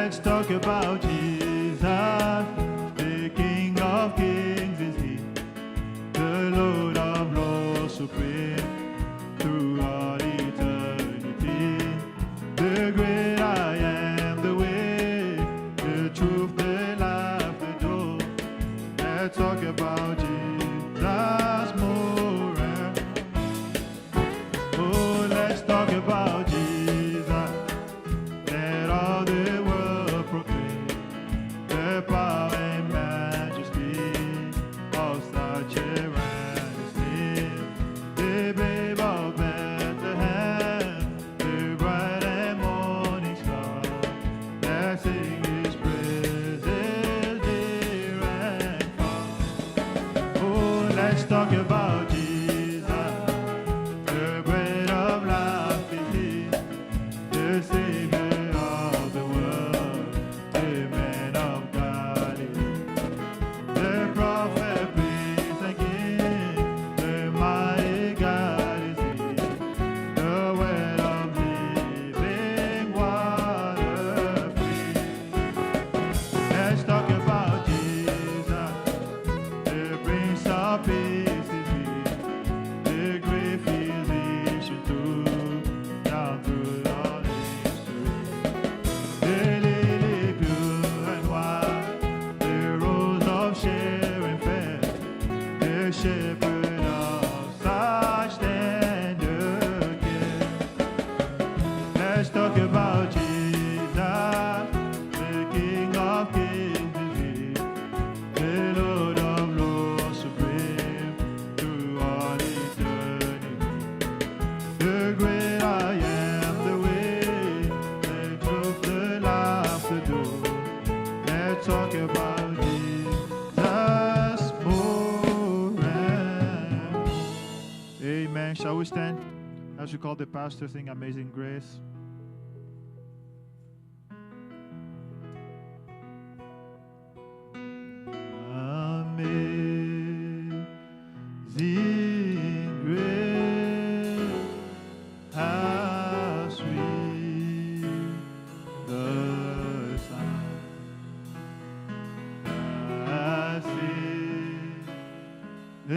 Let's talk about Jesus. The King of Kings is He, the Lord of Lords supreme throughout eternity. The great I am, the way, the truth, the life, the door. Let's talk about Jesus more. Oh, let's talk about Jesus. Let all the world proclaim the power and majesty of such a name. The babe of Bethlehem, the bright and morning star. Let's sing His praises near and far. Oh, let's talk about Jesus. The bread of life is He, the Savior of the world, the man of God is He, the prophet, priest, and king, the mighty God is He, the well of living water free. Let's talk about Jesus, the Prince of Peace is He, the great physician too, down through all history. The lily pure and white, the rose of Sharon fair, the shepherd of such tender care. Let's talk about Jesus, the King of Kings is He, the Lord of Lords supreme through all eternity. The great I am, the way, the truth, the life, the door. Let's talk about Jesus more. Amen. Shall we stand as we call the pastor sing Amazing Grace? Amazing grace, how sweet the sound that saved a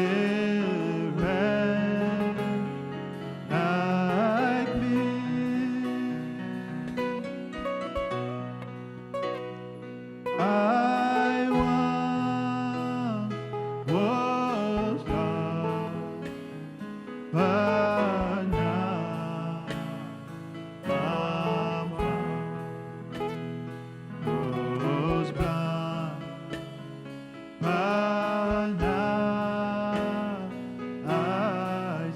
wretch like me. I once was lost, but now I'm found. Was blind, but now I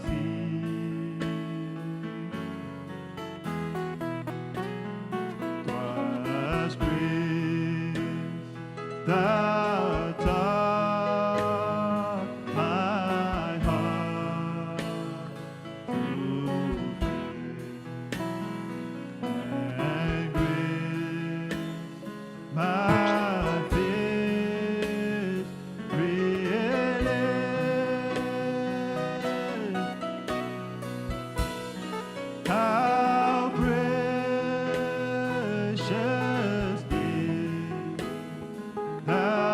see. 'Twas grace that taught my heart to faith, and grace my faith realized. How precious is that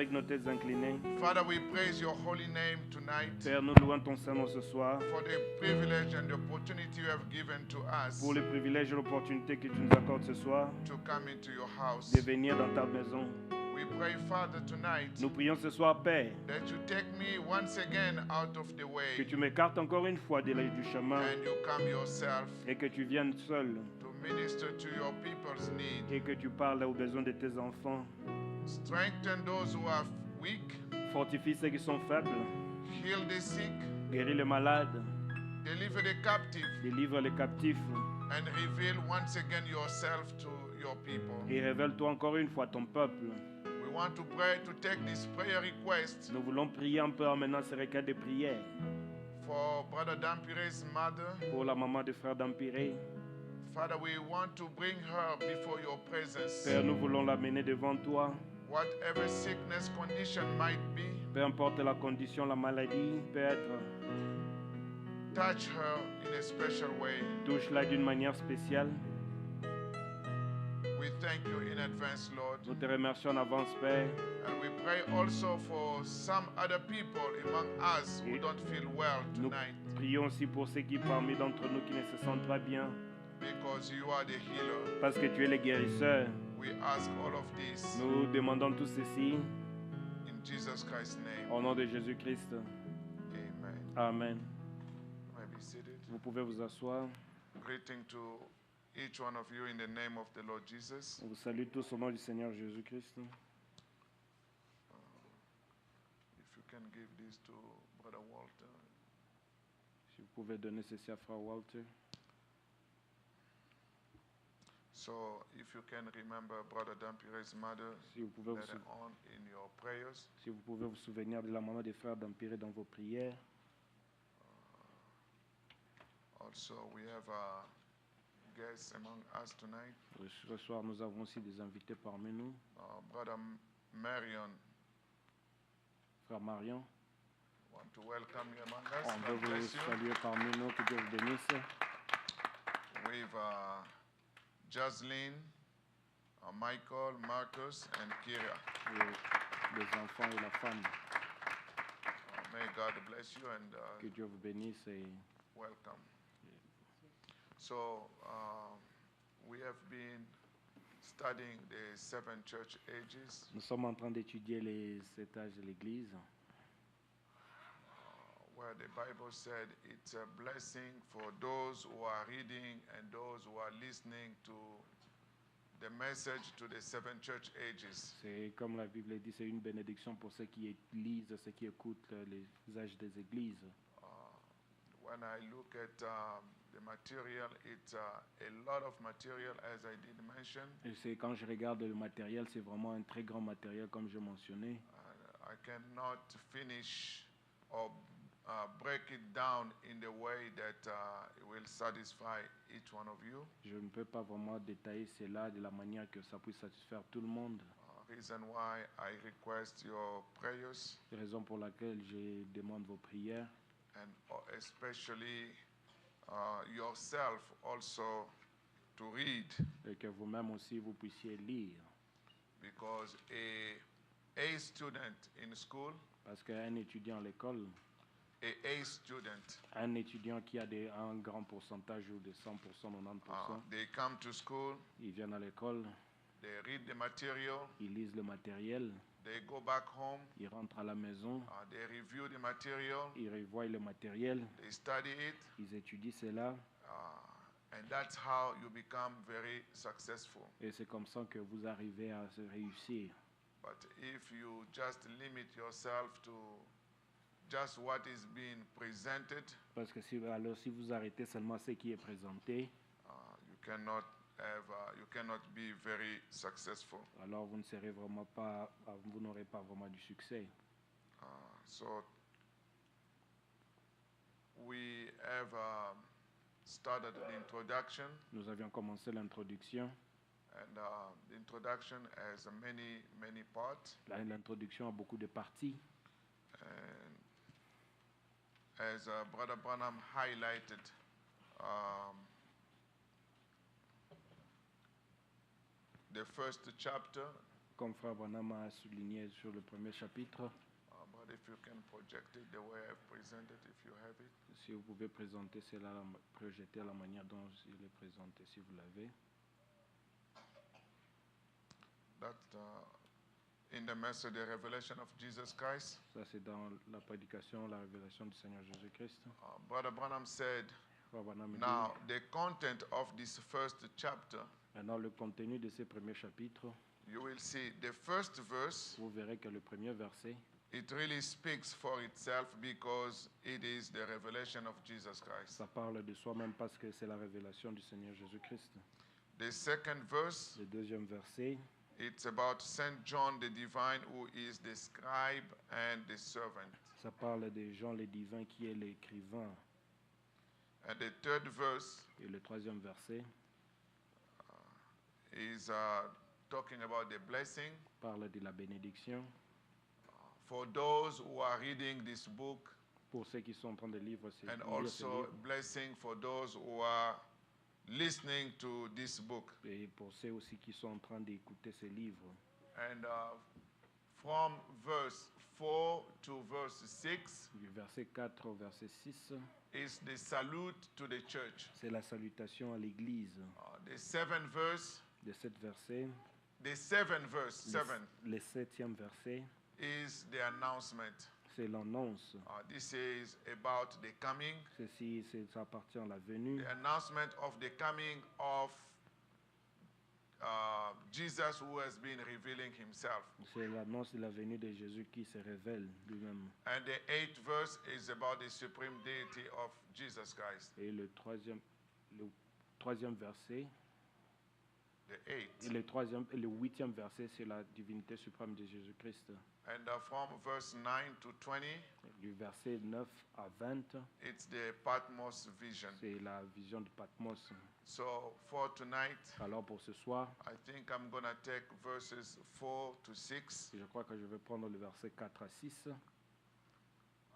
avec nos têtes inclinées. Father, we praise your holy name tonight Père, nous louons ton Saint-Nom ce soir for the privilege and the opportunity you have given to us pour le privilège et l'opportunité que tu nous accordes ce soir to come into your house. de venir dans ta maison. We pray, Father, tonight Nous prions ce soir, Père, that you take me once again out of the que way tu m'écartes encore une fois du chemin and you come yourself et que tu viennes seul to minister to your people's need. et que tu parles aux besoins de tes enfants. Strengthen those who are weak, Fortifie ceux qui sont faibles, heal the sick, guéris les malades, deliver the captive, délivre les captifs and reveal once again yourself to your people. et révèle-toi encore une fois ton peuple. We want to pray to take this prayer request Nous voulons prier un peu en menant ce requête de prière for Brother Dampire's mother. pour la maman de frère d'Empiré. Father, we want to bring her before your presence. Père, nous voulons l'amener devant toi. Whatever sickness condition might be, Peu importe la condition, la maladie peut être, touch her in a special way. touche-la d'une manière spéciale. We thank you in advance, Lord. Nous te remercions en avance, Père. And we pray also for some other people among us who don't feel well Nous tonight, prions aussi pour ceux qui parmi d'entre nous qui ne se sentent pas bien, because you are the healer. parce que tu es le guérisseur. We ask all of this Nous demandons tout ceci in Jesus Christ's name. au nom de Jésus-Christ. Amen. Amen. You may be seated. Vous pouvez vous asseoir. Greeting to each one of you in the name of the Lord Jesus. On vous salue tous au nom du Seigneur Jésus-Christ. If you can give this to Brother Walter. Si vous pouvez donner ceci à frère Walter. So if you can remember Brother Dampire's mother Si vous pouvez vous, later on in your prayers. si vous pouvez vous souvenir de la maman des frères d'Empiré dans vos prières. Also, we have a guest among us tonight, Ce soir, nous avons aussi des invités parmi nous. Brother Marion. Frère Marion, Want to welcome you among us. on veut God vous bless you. saluer parmi nous. Que Dieu vous bénisse. With Jocelyn, Michael, Marcus, and Kira. Et les enfants et la femme. May God bless you and Que Dieu vous bénisse. Et welcome. So, we have been studying the 7 church ages, nous sommes en train d'étudier les 7 âges de l'Église, where the Bible said it's a blessing for those who are reading and those who are listening to the message to the 7 church ages. C'est comme la Bible dit, c'est une bénédiction pour ceux qui lisent, ceux qui écoutent les âges des églises. When I look at the material, it's a lot of material, as I did mention. Et c'est quand je regarde le matériel, c'est vraiment un très grand matériel, comme je mentionnais. I cannot finish or break it down in the way that it will satisfy each one of you. Je ne peux pas vraiment détailler cela de la manière que ça puisse satisfaire tout le monde. Reason why I request your prayers, C'est la raison pour laquelle je demande vos prières, and especially yourself also to read, et que vous-même aussi vous puissiez lire. because a student in school, Parce qu'un étudiant à l'école, a student, un étudiant qui a un grand pourcentage ou de 100%, 90%, they come to school, ils viennent à l'école, they read the material, ils lisent le matériel, they go back home, ils rentrent à la maison, they review the material, ils revoient le matériel, they study it, ils étudient cela, and that's how you become very successful. et c'est comme ça que vous arrivez à se réussir. But if you just limit yourself to just what is being presented, Parce que alors, si vous arrêtez seulement ce qui est présenté, you cannot be very successful. alors vous ne serez vraiment pas, vous n'aurez pas vraiment du succès. So we have started the introduction, Nous avions commencé l'introduction. and the introduction has many parts. L'introduction a beaucoup de parties. And as Brother Branham highlighted, the first chapter, Comme Frère Branham a souligné sur le premier chapitre, but if you can project it the way I presented, if you have it. si vous pouvez présenter cela, projeter la manière dont il est présenté, si vous l'avez. That in the message, the revelation of Jesus Christ, Ça, c'est dans la prédication, la révélation du Seigneur Jésus-Christ. Brother Branham said, Frère Branham dit, now the content of this first chapter, maintenant, le contenu de ces premiers chapitres, you will see the first verse, vous verrez que le premier verset, it really speaks for itself because it is the revelation of Jesus Christ. ça parle de soi-même parce que c'est la révélation du Seigneur Jésus-Christ. The second verse, Le deuxième verset, it's about Saint John the Divine, who is the scribe and the servant. ça parle de Jean le divin qui est l'écrivain. And the third verse Et le troisième verset is talking about the blessing parle de la bénédiction. for those who are reading this book, Pour ceux qui sont en train de lire and lire ce also livre, blessing for those who are listening to this book. et pour ceux aussi qui sont en train d'écouter ce livre. And from verse 4 to verse 6 Du verset 4 au verset 6, is the salute to the church. c'est la salutation à l'Église. The seventh verse, De cet verset, the seventh verse, 7, le septième verset, is the announcement. c'est l'annonce. This is about the coming, Ceci, ça appartient à la venue, the announcement of the coming of Jesus, who has been revealing himself. c'est l'annonce de la venue de Jésus qui se révèle lui-même. And the eighth verse is about the supreme deity of Jesus Christ. Et le troisième verset, The eighth. et le huitième verset, c'est la divinité suprême de Jésus-Christ. And from verse 9 to 20, Du verset 9 à 20, it's the Patmos vision. c'est la vision de Patmos. So for tonight, Alors pour ce soir, I think I'm going to take verses 4 to 6 je crois que je vais prendre le verset 4 à 6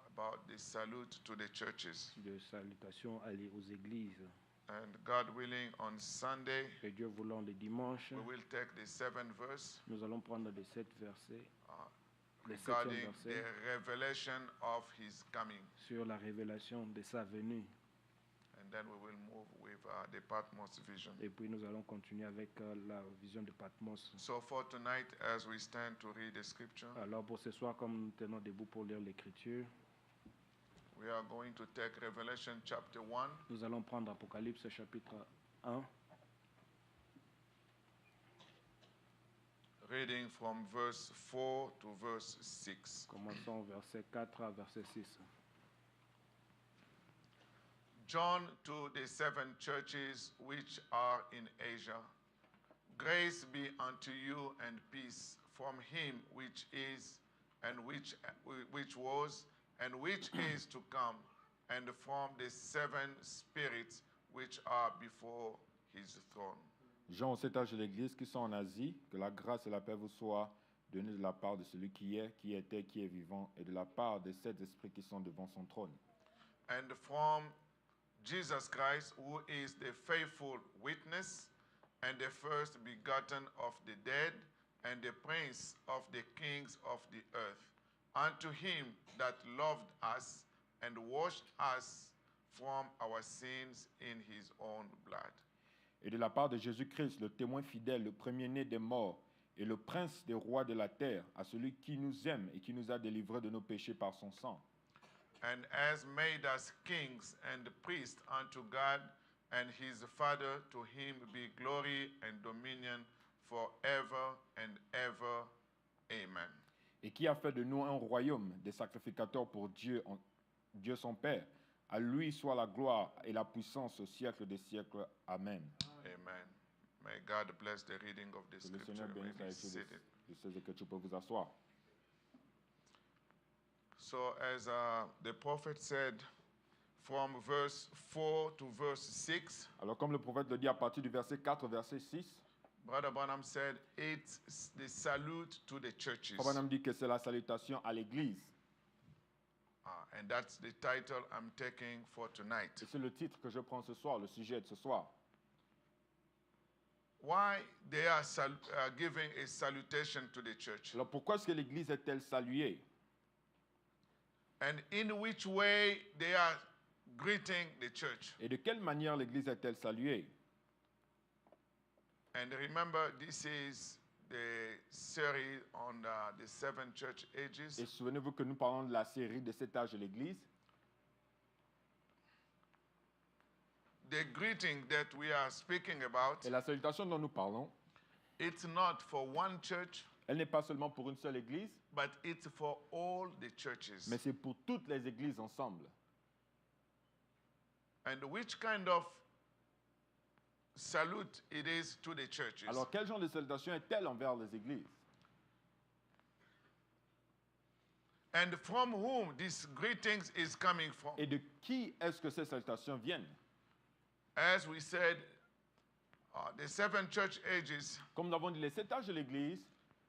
about the salute to the churches. de salutation aux églises. And God willing, on Sunday, Que Dieu voulant, le dimanche, we will take the seventh verse nous allons prendre les 7 versets, le regarding septième the verset revelation of his coming. sur la révélation de sa venue. And then we will move with the Patmos vision. Et puis nous allons continuer avec la vision de Patmos. So for tonight, as we stand to read the scripture, Alors pour ce soir, comme nous tenons debout pour lire l'Écriture, we are going to take Revelation chapter 1, nous allons prendre Apocalypse chapitre 1, reading from verse 4 to verse 6. commençons au verset 4 à verset 6. John to the 7 churches which are in Asia, grace be unto you and peace from him which is, and which was, and which is to come, and from the 7 spirits which are before his throne. Jean aux 7 âges de l'Église qui sont en Asie, que la grâce et la paix vous soient données de la part de celui qui est, qui était, qui est vivant, et de la part des 7 esprits qui sont devant son trône. And from Jesus Christ, who is the faithful witness, and the first begotten of the dead, and the prince of the kings of the earth, unto him that loved us and washed us from our sins in his own blood. Et de la part de Jésus-Christ, le témoin fidèle, le premier-né des morts, et le prince des rois de la terre, à celui qui nous aime et qui nous a délivrés de nos péchés par son sang, And has made us kings and priests unto God and his Father. To him be glory and dominion forever and ever. Amen. et qui a fait de nous un royaume des sacrificateurs pour Dieu, Dieu son Père. À lui soit la gloire et la puissance au siècle des siècles. Amen. Amen. May God bless the reading of the Que le scripture. Seigneur You may bénisse la be lecture seated. de ces Écritures pour vous asseoir. So, as the prophet said, from verse 4 to verse 6, Alors comme le prophète le dit à partir du verset 4 au verset 6, Brother Branham said it's the salute to the churches. Branham dit que c'est la salutation à l'Église. And that's the title I'm taking for tonight. Et c'est le titre que je prends ce soir, le sujet de ce soir. why they are giving a salutation to the church. Alors pourquoi est-ce que l'Église est-elle saluée? And in which way they are greeting the church. Et de quelle manière l'Église est-elle saluée? And remember, this is the series on the 7 church ages. Et souvenez-vous que nous parlons de la série de 7 âges de l'Église. The greeting that we are speaking about, Et la salutation dont nous parlons, it's not for one church, elle n'est pas seulement pour une seule Église, but it's for all the churches. mais c'est pour toutes les Églises ensemble. And which kind of salute it is to the churches? Alors quel genre de salutation est-elle envers les Églises? And from whom these greetings is coming from? Et de qui est-ce que ces salutations viennent? As we said, the 7 church ages, Comme nous avons dit, les 7 âges de l'Église,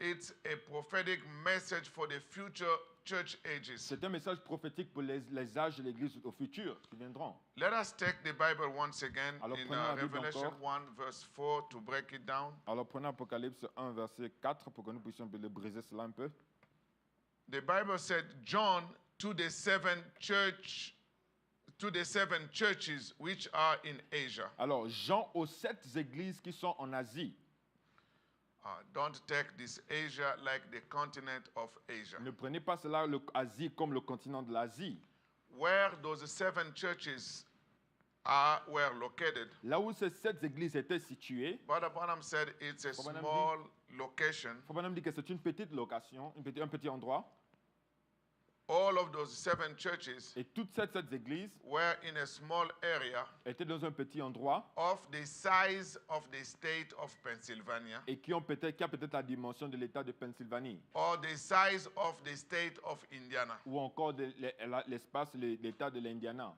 it's a prophetic message for the future church ages. c'est un message prophétique pour les âges de l'Église au futur qui viendront. Let us take the Bible once again Alors, in prenons la Bible Revelation encore. 1 verse 4 to break it down. Alors prenons Apocalypse 1, verset 4 pour que nous puissions le briser cela un peu. The Bible said, John to the 7 churches which are in Asia. Alors Jean aux 7 églises qui sont en Asie. Don't take this Asia like the continent of Asia. Ne prenez pas cela l'Asie comme le continent de l'Asie. Where those 7 churches were located, Là où ces 7 églises étaient situées, Brother Branham said it's a Branham small location. Frère dit que c'est une petite location, un petit endroit. All of those 7 churches Et toutes ces 7 églises were in a small area étaient dans un petit endroit of the size of the state of Pennsylvania, et qui a peut-être la dimension de l'État de Pennsylvanie or the size of the state of Indiana. ou encore l'espace, l'État de l'Indiana.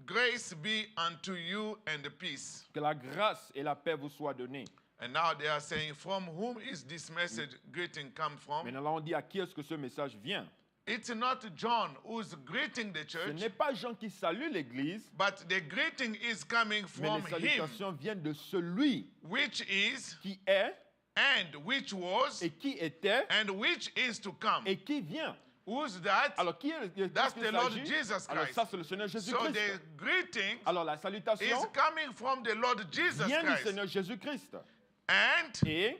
Grace be unto you and peace. Que la grâce et la paix vous soient données. And now they are saying, from whom is this message greeting come from? Maintenant, là, on dit à qui est-ce que ce message vient? It's not John who's greeting the Ce church, n'est pas Jean qui salue l'Église, but the greeting is coming mais from les him, salutations viennent de celui which is, qui est and which was, et qui était and which is to come. et qui vient. Who's that? Alors, qui est That's qu'est-ce qu'il the Lord s'agit? Jesus Alors, Christ. ça, c'est le Seigneur So Jésus-Christ. the greeting Alors, la salutation is coming from the Lord Jesus vient du Christ Seigneur Jésus-Christ. and Et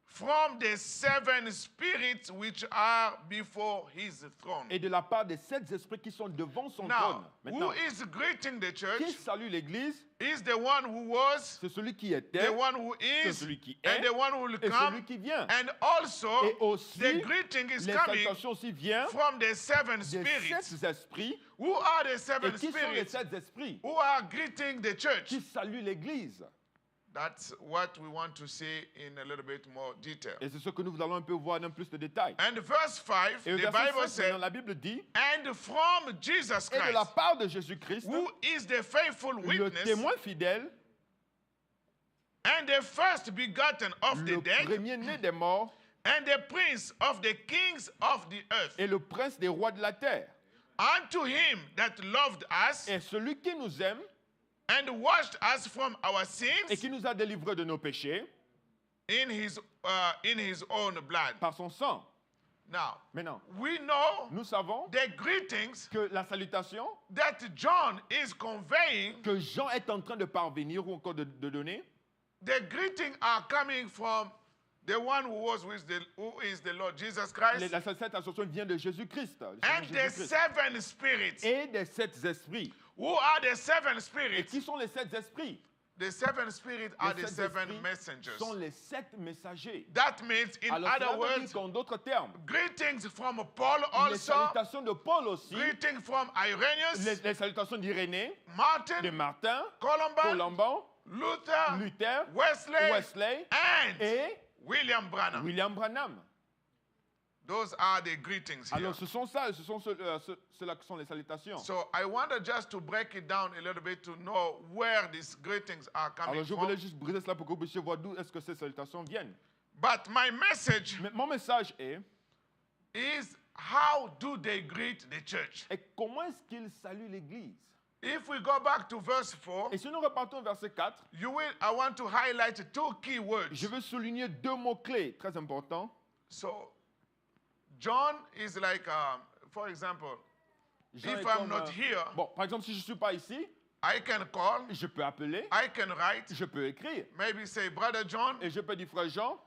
from the 7 spirits which are before his throne. de la part des 7 esprits qui sont devant son trône. Now, Maintenant, who is greeting the qui church salue l'Église? is the one who was, C'est celui qui était, the one who c'est is, celui qui est and the one who will et come. celui qui vient. And also, Et aussi, the greeting is les coming salutations aussi viennent from the 7 des spirits. 7 esprits. Who are the Et 7 qui sont les spirits 7 esprits who are greeting the church? qui saluent l'Église? That's what we want to see in a little bit more detail. Et c'est ce que nous allons un peu voir dans plus de détails. And verse 5, Et au the verset Bible 5, says, la Bible dit, and from Jesus et de la Christ, part de Jésus-Christ, who is the faithful le witness témoin fidèle, and the first begotten of the le dead, premier-né des morts and the prince of the kings of the earth, et le prince des rois de la terre. unto him that loved us Et celui qui nous aime and washed us from our et sins qui nous a délivrés de nos péchés in his own blood. par son sang. Now, Maintenant, we know nous savons the greetings que la salutation that John is conveying, que Jean est en train de parvenir ou encore de donner, the greeting are coming from the one who is the Lord Jesus Christ, la salutation vient de Jésus-Christ. le Seigneur and the Jésus-Christ. 7 spirits. Et des 7 esprits. Who are the 7 Et spirits? qui sont les 7 esprits? The 7 spirits are Les the 7 7 esprits messengers. sont les 7 messagers. That means, in Alors, other cela veut words, dire qu'en d'autres termes, greetings from Paul les also, salutations de Paul aussi, greeting from Irenaeus, les salutations d'Irénée, de Martin, Martin, Columban, Colomban, Luther, Luther, Wesley, Wesley and et William Branham. William Branham. Those are the greetings here. Alors ce sont ceux-là qui sont les salutations. So I wanted just to break it down a little bit to know where these greetings are coming Alors je from. voulais juste briser cela pour que vous puissiez voir d'où est-ce que ces salutations viennent. But my message Mais mon message est, is, how do they greet the church? comment est-ce qu'ils saluent l'Église? If we go back to verse 4, Et si nous repartons au verset 4, I want to highlight two key words. je veux souligner deux mots-clés très importants. So, John is like, for example, Jean if est I'm comme, not here, bon, par exemple, si je ne suis pas ici, I can call, je peux appeler, I can write, je peux écrire. maybe say, Brother John, Et je peux dire, frère Jean,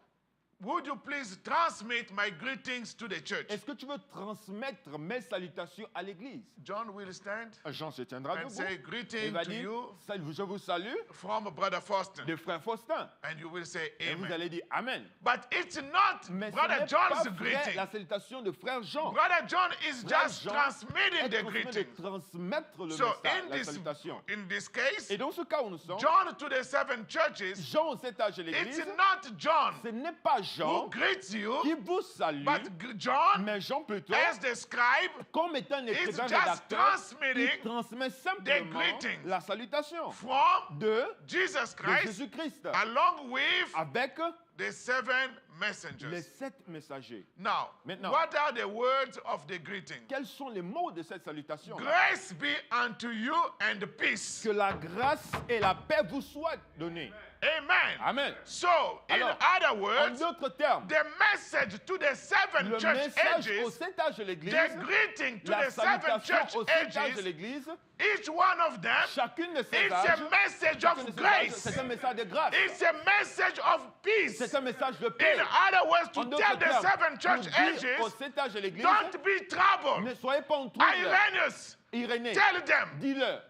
would you please transmit my greetings to the church? est-ce que tu veux transmettre mes salutations à l'église? John will stand Jean se tiendra and debout. say, Il greeting va to dire, you je vous salue from Brother Faustin. de frère Faustin. And you will say, Et vous Amen. allez dire Amen. But it's not Mais ce Brother n'est John's pas frère, greeting. la salutation de frère Jean. Brother John is Frère just Jean transmitting est the en train de greeting. transmettre le So message, la salutation. in this case, Et dans ce cas où nous sommes, John to the seven churches, Jean au 7 âge de it's l'église, not John ce n'est pas who Jean greets you, qui vous salue, but John, mais Jean plutôt, as the scribe, comme étant un écrivain just rédacteur, transmitting il transmet simplement greetings la salutation from de Jesus de Christ Jésus-Christ along with avec the seven les messengers. 7 messagers. Now, Maintenant. what are the words of the greeting? Quels sont les mots de cette salutation? Grace be unto you and peace. Que la grâce et la paix vous soient données. Amen. Amen. So, in Alors, other En words, d'autres termes, the message to the seven le church message au ages, 7 âges de l'église, the greeting to la the seven salutation church aux 7 âges de ages, l'église, each one of them, chacune de ces it's âges, a message chacune of de ces âges, grace. c'est un message de grâce. It's a message of peace. C'est un message de paix. In other words, En to d'autres tell the termes, seven church pour dire aux ages, 7 âges de l'église, don't be troubled. ne soyez pas en trouble. Irenaeus, Irénée, tell them. dis-leur.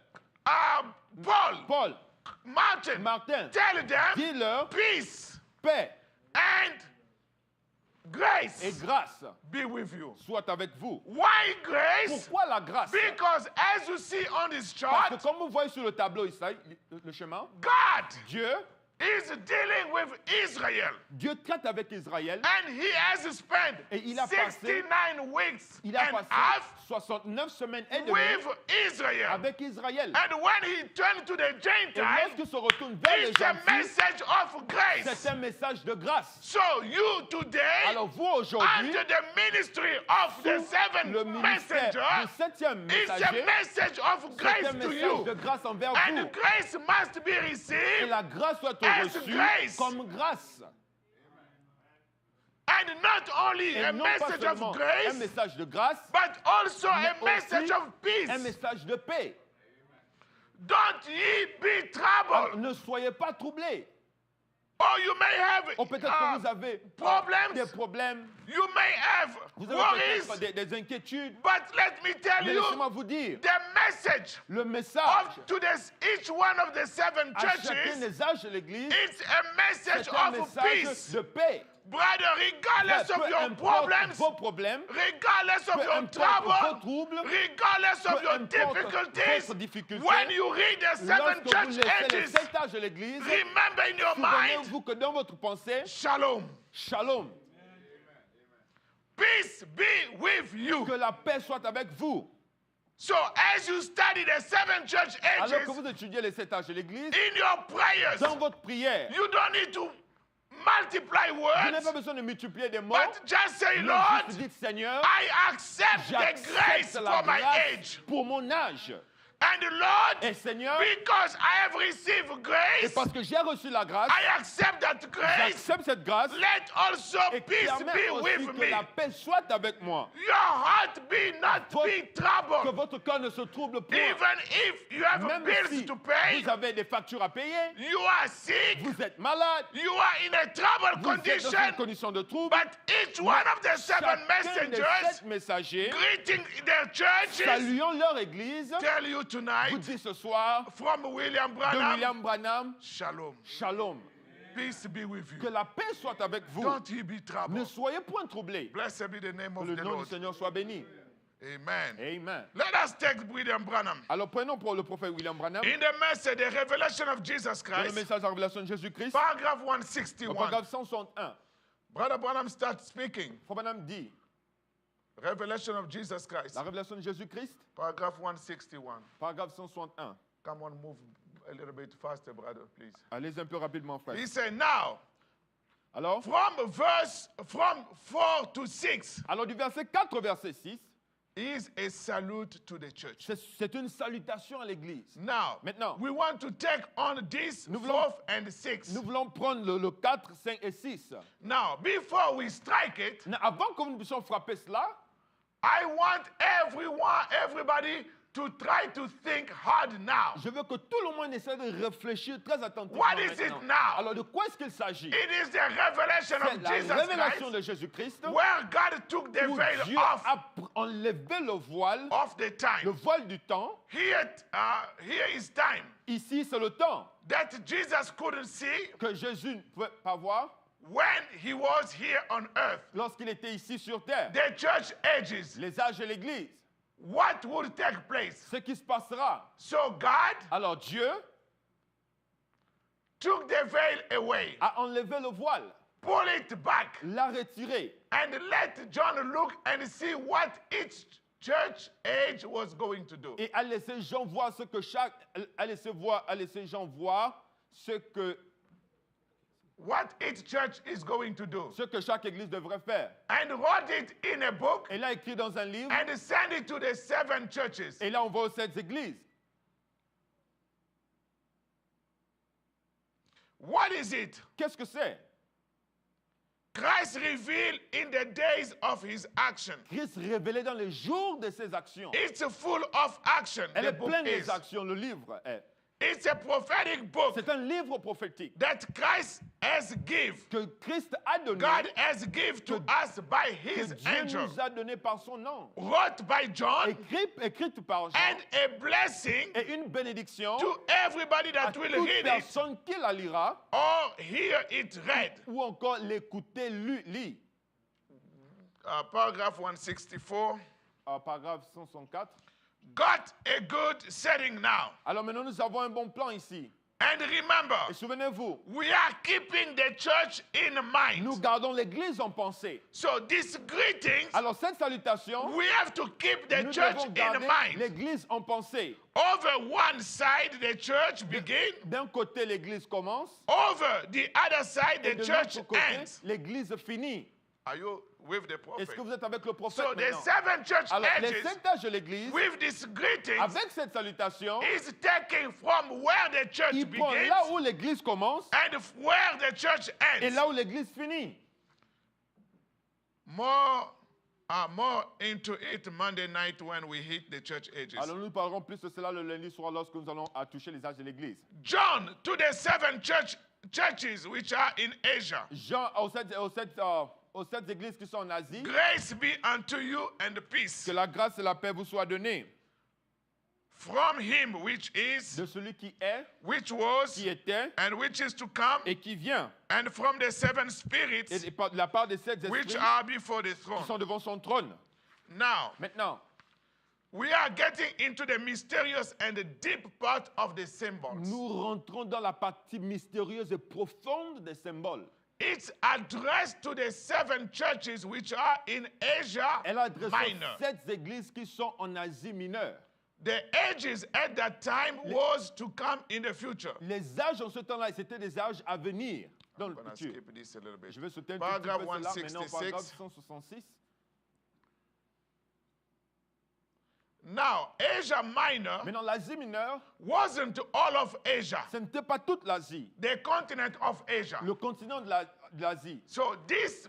Paul, Paul, Martin, Martin, tell them dis-leur peace paix and grace et grâce be with you. soit avec vous. Why grace? Pourquoi la grâce? Because as you see on this Parce chart, que comme vous voyez sur le tableau ici, le chemin, God Dieu is dealing with Israel. Dieu traite avec Israël. And he has spent Et il a passé- 69 weeks Il a and passé half 69 semaines et demie with Israel. avec Israël. And when he turned to the Et Gentiles, lorsqu'il se retourne vers les it's a gentils, message of grace. c'est un message de grâce. So you today, Alors vous aujourd'hui, under the ministry of the seven le ministère du messengers, 7e it's a messager, message of c'est grace un to message you. de grâce envers And vous. grace must be Et received la grâce doit être as reçue grace. comme grâce. and not only Et a non pas message seulement of un grace, message de grâce, but also mais a message aussi of peace. un message de paix. Don't ye be Alors, troubled. ne soyez pas troublés. Or you may have Ou peut-être que vous avez problems. des problèmes, You may have vous avez worries. peut-être des inquiétudes. But let me tell Mais you, laissez-moi vous dire, the message le message of to this, each one of the seven à chacun churches, des âges de l'Église, it's a message c'est un of message peace. de paix. Brother, regardless of Peu your importe problems, vos problèmes, regardless of peu your importe vos trouble, troubles, regardless of peu your importe difficulties, votre difficulté, when you read the seven lorsque vous church laissez les ages, 7 âges de l'Église, remember in your mind, souvenez-vous que dans votre pensée, shalom, shalom, peace be with you. que la paix soit avec vous. So as you study the seven church Alors ages, que vous étudiez les 7 âges de l'Église, in your prayers, dans votre prière, you don't need to multiply vous n'avez words, pas besoin de multiplier des mots, but just say, mais Lord, juste dites, Seigneur, I accept the grace j'accepte la for my grâce age. pour mon âge. And Lord, Et Seigneur, because I have received et grace, parce que j'ai reçu la grâce, I accept that grace. j'accepte cette grâce Let also et peace permets be aussi with que me. la paix soit avec moi. Your heart be not Votre- be Que troubled. votre cœur ne se trouble point. Even if you have Même bills si to pay, vous avez des factures à payer, you are sick, vous êtes malade, you are in a troubled vous êtes dans une condition, condition de trouble, but each one of the seven chacun des messengers 7 messagers, greeting their churches saluant leur église, tell you tonight vous dit ce soir from William de Branham, William Branham, shalom, shalom, peace be with que you. la paix soit avec vous. Don't ye be Ne troubled. soyez point troublés. Blessed be the name Que of le the nom Lord. du Seigneur soit béni. Amen. Amen. Let us take William Branham. Alors prenons pour le prophète William Branham, In the message, the revelation of Jesus dans le Christ, message de la révélation de Jésus-Christ, paragraph au 161. paragraphe 161, Brother Branham starts speaking. Frère Branham dit, Revelation of Jesus Christ, la révélation de Jésus-Christ, paragraph 161. paragraphe 161. Come on, move a little bit faster, brother, please. Allez un peu rapidement, frère. He said, now, Alors, from 4 to 6, du verset 4 au verset 6, is a salute to the church. C'est une salutation à l'église. Now, Maintenant, we want to take on this nous voulons- 4th and 6th. nous voulons prendre le 4, 5 et 6. Now, before we strike it, Avant que nous puissions frapper cela, I want everybody to try to think hard now. je veux que tout le monde essaie de réfléchir très attentivement. What is it maintenant. now? Alors, de quoi est-ce qu'il s'agit? It is the revelation C'est of la Jesus révélation Christ de Jésus-Christ where God took the où veil Dieu off a enlevé le voile, of the le time. voile du temps. Here is time Ici, c'est le temps that Jesus couldn't see que Jésus ne pouvait pas voir when he was here on earth. lorsqu'il était ici sur terre. The church ages, Les âges de l'Église, what would take place? ce qui se passera. So God Alors Dieu took the veil away, a enlevé le voile, pull it back, l'a retiré and let John look and see what each church age was going to do. et a laissé Jean voir ce que Jean voir What each church is going to do. ce que chaque église devrait faire. And wrote it in a book Et l'a écrit dans un livre and send it to the 7 churches. et là on va aux 7 églises. What is it? Qu'est-ce que c'est? Christ revealed in the days of his action. Christ révélé dans les jours de ses actions. It's full of action. Elle The est book pleine is. des actions, le livre est. It's a prophetic book C'est un livre prophétique that Christ has give. que Christ a donné, God has give to us by que his Dieu angel. nous a donné par son nom. Wrote by John Écrite par Jean and a blessing et une bénédiction to everybody à that will toute read it personne qui la lira or hear it read. ou encore l'écouter lit. Paragraph 164. Paragraphe 164. Got a good setting now. Alors maintenant nous avons un bon plan ici. And remember, Et souvenez-vous, we are keeping the church in mind. nous gardons l'église en pensée. So these greetings, Alors cette salutation, we have to keep the nous church devons in garder mind. l'église en pensée. Over one side, the church begins. D'un côté, l'église commence. Over the other side, Et the de church l'autre côté, ends. l'église finit. Are you with the prophet? Est-ce que vous êtes avec le prophète So the maintenant? 7 church Alors, les ages 7 âges de l'église, with this greeting avec cette salutation, is taken from where the church il prend begins là où l'église commence and where the church et ends. là où l'église finit. More into it Monday night when we hit the church ages. Alors nous parlerons plus de cela le lundi soir lorsque nous allons toucher les âges de l'église. John to the 7 churches which are in Asia. Jean aux 7 églises qui sont en Asie, Grace be unto you and peace que la grâce et la paix vous soient données from him which is, de celui qui est, which was, qui était and which is to come, et qui vient, and from the 7 spirits et de la part des 7 which esprits are before the qui throne. sont devant son trône. Now, Maintenant, we are getting into the mysterious and the deep part of the symbols. nous rentrons dans la partie mystérieuse et profonde des symboles. It's addressed to the 7 churches which are in Asia Elle adresse Minor. aux 7 églises qui sont en Asie mineure. The ages at that time was to come in the future. Les âges en ce temps-là, c'était des âges à venir dans le I'm gonna futur. skip this a little bit. Je vais sauter un tout petit peu Paragraph cela. Maintenant, 166. paragraphe 166. Now, Asia Minor Maintenant, l'Asie mineure, wasn't all of Asia, ce n'était pas toute l'Asie, the continent of Asia. le continent de l'Asie. So this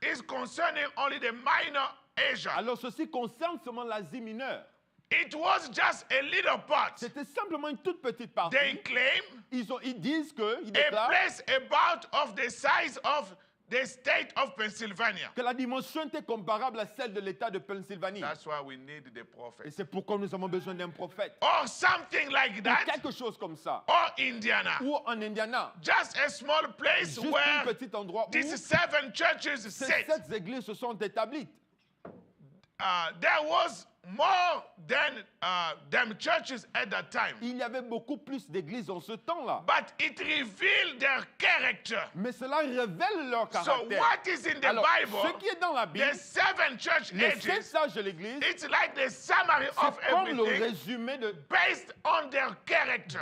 is concerning only the minor Asia. Alors, ceci concerne seulement l'Asie mineure. It was just a little part. C'était simplement une toute petite partie. They claim Ils disent ils a déclarent place about of the size of the state of Pennsylvania. que la dimension était comparable à celle de l'État de Pennsylvanie. That's why we need the Et prophet. c'est pourquoi nous avons besoin d'un prophète. Or something like Ou that. quelque chose comme ça. Or Indiana. Ou en Indiana. Just a small place Juste un where petit endroit où these 7 churches ces sit. 7 églises se sont établies. There was more than them churches at that time. Il y avait beaucoup plus d'églises en ce temps-là. But it revealed their character. Mais cela révèle leur So caractère. what is in the Alors, Bible, ce qui est dans la Bible, the 7 church les ages, 7 sages de l'église, it's like the summary of c'est comme le everything résumé de, based on their character.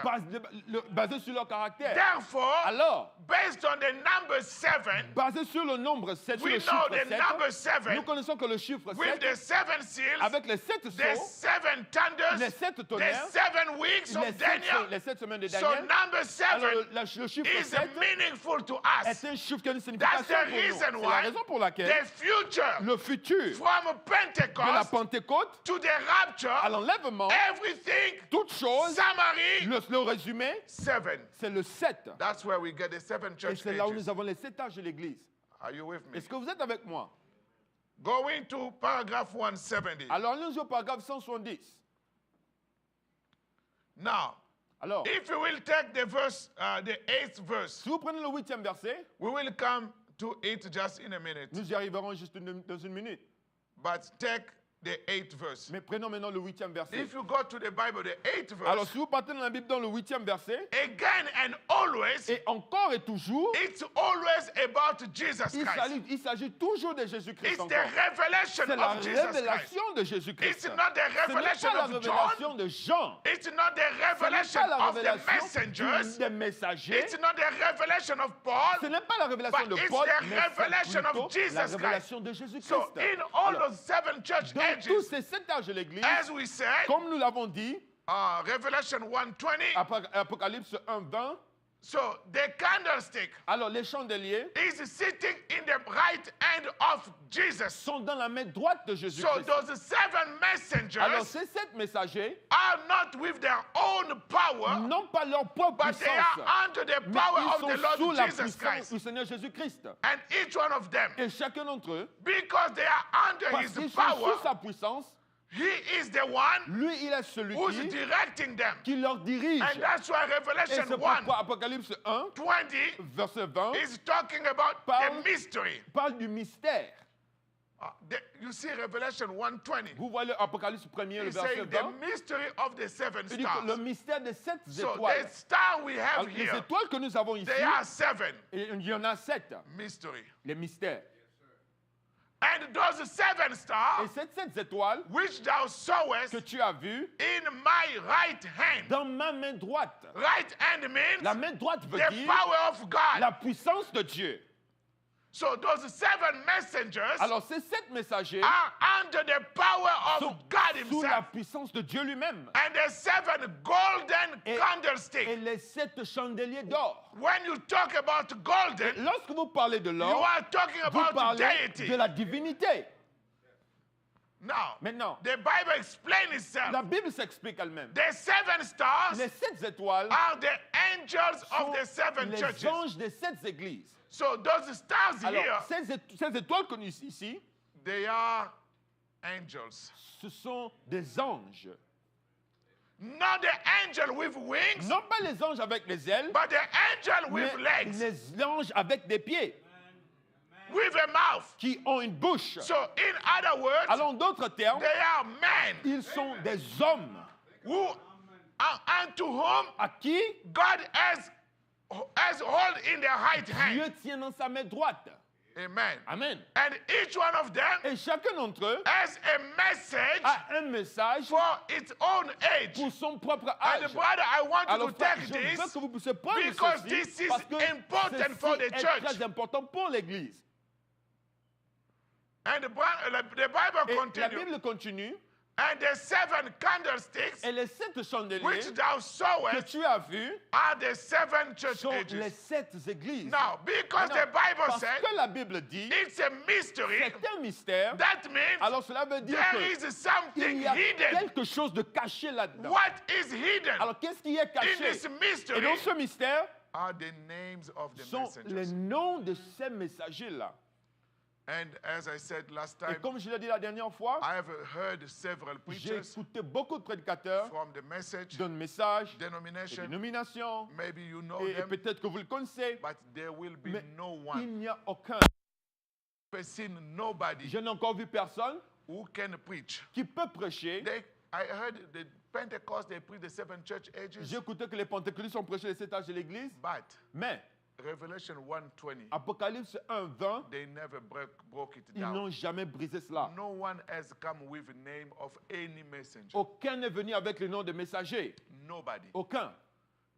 basé sur leur caractère. Therefore, Alors, based on the number 7, basé sur le nombre 7, sur we le know chiffre the 7, number nous 7 connaissons que le chiffre with 7, the 7 seals, avec les 7 the sceaux, 7 thunders, les 7 the tonnerres, 7 weeks of Daniel. les 7 semaines de So Daniel. number Alors, 7 le chiffre is 7 meaningful to est us. un chiffre qui a une That's signification the pour nous. reason C'est la why raison pour laquelle the future le futur from de la Pentecost Pentecôte to the à rapture, l'enlèvement, everything, toute chose, summary, le résumé, 7. c'est le 7. That's where we get the 7 Et church c'est là où ages. nous avons les 7 âges de l'Église. Are you with me? Est-ce que vous êtes avec moi? Going to paragraph 170. Alors, allons-y au paragraphe 170. Now, Alors, if you will take the verse, the 8th verse, si vous prenez le 8e verset, we will come to it just in a minute. nous y arriverons juste dans une minute. But take the 8th verse. Mais prenons maintenant le 8e verset. If you go to the Bible, the 8th Alors, verse, si vous partez dans la Bible dans le 8e verset, again and always, et encore et toujours, it's always about Jesus Christ. il s'agit toujours de Jésus-Christ It's the encore. revelation C'est la of Jesus Christ. révélation de Jésus-Christ. It's not the Ce n'est revelation pas la of John. révélation de Jean. It's not the Ce n'est revelation pas la of the révélation messengers. des messagers. It's not the revelation of Paul. Ce n'est pas la révélation But de it's Paul, the mais c'est revelation of plutôt Jesus la Christ. révélation de Jésus-Christ. So in all Alors, those 7 church dans tous ages, ces 7 âges de l'Église, as we said, comme nous l'avons dit, Revelation 1:20, Apocalypse 1:20, so the candlestick alors les chandeliers is sitting in the right hand of Jesus. sont dans la main droite de So Jésus-Christ. those 7 Alors messengers ces 7 messagers are not with their own power, n'ont pas leur propre but they puissance, are under the mais power ils of sont the sous Lord la Jesus puissance Christ. du Seigneur Jésus-Christ. And each one of them, Et chacun d'entre eux, because they are under parce his qu'ils sont power, sous sa puissance, he is the one lui, il est celui who's directing them. qui leur dirige. And that's why Et c'est Revelation pourquoi Apocalypse 1, 1:20 verset 20, is talking about Parle- the mystery. parle du mystère. You see Revelation 1:20. Vous voyez Apocalypse 1er, le He's verset saying the 20. mystery of the 7 Il dit que le stars. mystère des 7 So étoiles. the star we have Alors, les here, étoiles que nous avons ici, they are 7 et il y en a 7, mystery. les mystères. And those 7 Et stars, ces 7 étoiles which thou sawest que tu as vues in my right hand. dans ma main droite. Right hand means La main droite veut the dire power of God. la puissance de Dieu. So those 7 messengers Alors ces 7 messagers are under the power sont of God sous la himself. puissance de Dieu lui-même. And the 7 golden Et candlesticks. les 7 chandeliers d'or. When you talk about golden, Lorsque vous parlez de you l'or, are talking vous about parlez deity. de la divinité. Now, Maintenant, the Bible explains itself. la Bible s'explique elle-même. The 7 stars Les 7 étoiles are the angels sont of the 7 les churches. anges des 7 églises. So those stars here, Alors, ces étoiles connues ici, they are angels. ce sont des anges. Not the angel with wings, Non pas les anges avec les ailes, but the angel with mais legs, les anges avec des pieds, with a mouth. qui ont une bouche. So in other words, Alors, en d'autres termes, they are men ils sont des hommes who and to whom à qui God has hold in their right hand. Dieu tient dans sa main droite. Amen. Amen. And each one of them Et chacun d'entre eux has a message a un message for its own age. pour son propre And âge. brother, I want you Alors, to frère, take je veux this que vous puissiez prendre because ceci this is parce que important ceci for the est church. très important pour l'Église. And the Bible Et la continues. Bible continue. And the 7 candlesticks Et les 7 chandeliers which thou que sawest tu as vus are the 7 church sont les ages. 7 églises. Now, because Maintenant, the Bible parce said que la Bible dit it's a mystery, c'est un mystère, that means alors cela veut dire there que is something il y a hidden. quelque chose de caché là-dedans. What is hidden Alors qu'est-ce qui est in caché? this Et mystery dans ce mystère are the names of the sont les messengers. noms de ces messagers-là. And as I said last Et time, comme je l'ai dit la dernière fois, I have heard several j'ai preachers écouté beaucoup de prédicateurs from the message d'un message, de denomination. dénomination, Maybe you know et them, peut-être que vous le connaissez, but there will be mais no il one. n'y a aucun. I've seen nobody Je n'ai encore vu personne who can preach. qui peut prêcher. I heard the Pentecost, they preach the 7 church ages, J'ai écouté que les pentecôtistes ont prêché les 7 âges de l'Église, but mais Revelation 1:20, Apocalypse 1:20, they never broke it ils down. n'ont jamais brisé cela. No one has come with the name of any messenger. Aucun n'est venu avec le nom de messager. Nobody. Aucun.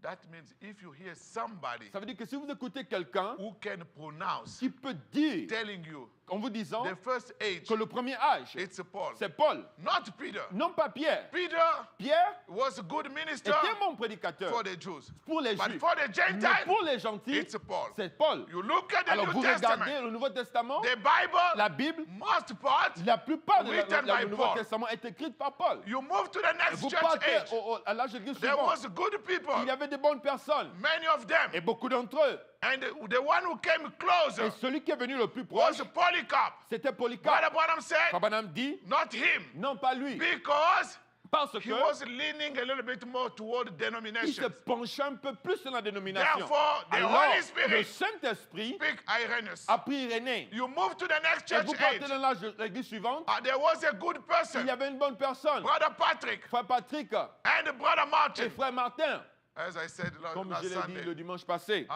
That means if you hear somebody Ça veut dire que si vous écoutez quelqu'un who can pronounce, qui peut dire, telling you en vous disant the first age, que le premier âge, it's Paul, c'est Paul, not Peter. non pas Pierre. Peter Pierre was a good minister était un bon prédicateur for the Jews, pour les but Juifs. for the Mais Gentiles, pour les gentils, it's Paul. c'est Paul. You look at the Alors New vous regardez Testament, le Nouveau Testament, the Bible, la Bible, most part, la plupart de written by le Nouveau Paul. Testament est écrite par Paul. you move to the Et next vous church partez age, à l'âge de l'Église there suivant. was good people, Il y avait de bonnes personnes many of them, et beaucoup d'entre eux. and the one who came closer Et celui qui est venu le plus was proche, Polycarp. c'était Polycarpe. Brother Branham said, Branham dit, not him, non pas lui, because parce he que was leaning a little bit more toward il se denominations. penchait un peu plus dans la dénomination. Therefore, the Alors, Holy le Spirit Saint-Esprit speak Irenaeus. a pris Irénée. You move to the next Et church vous partez age. dans l'âge de l'Église suivante, There was a good il person, y avait une bonne personne, Brother Patrick frère Patrick and Brother et Martin. frère Martin, As I said comme last je l'ai dit Sunday, le dimanche passé.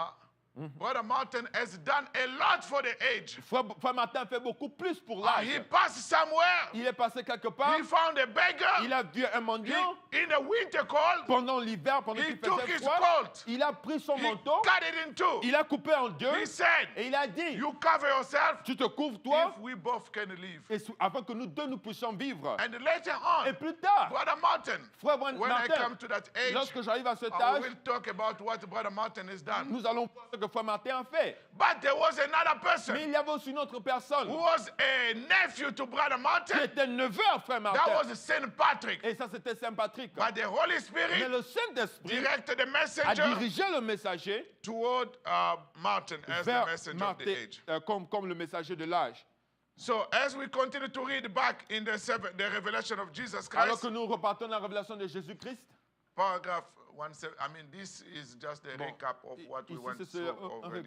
Brother Martin has done a lot for the age. Frère Martin fait beaucoup plus pour He l'âge. passed somewhere. Il est passé quelque part, He found a beggar. il a vu un mendiant In the winter cold, pendant l'hiver, pendant he qu'il took faisait his froid. coat. Il a pris son He manteau, cut it in two. il a coupé en deux He said, et il a dit, you cover yourself tu te couvres toi if we both can live. et afin que nous deux nous puissions vivre. And later Et on, plus tard, Brother Martin, frère when I Martin, come to that age, lorsque j'arrive à cet I âge, will talk about what Brother Martin has done. nous allons voir ce que frère Martin a fait. But there was another Mais person il y avait aussi une autre personne who was a nephew to Brother qui Martin. était neveu à frère That Martin. was Saint Patrick. Et ça, c'était Saint Patrick. But the Holy Mais Spirit le Saint-Esprit directed the a messenger dirigé le messager toward Martin as the vers messenger of the Martin, age. comme le messager de l'âge. So as we continue to read back in the revelation of Jesus Alors Christ, que nous repartons dans la révélation de Jésus-Christ, paragraph 17, I mean, this is just a Bon, recap of what we ici went c'est through already.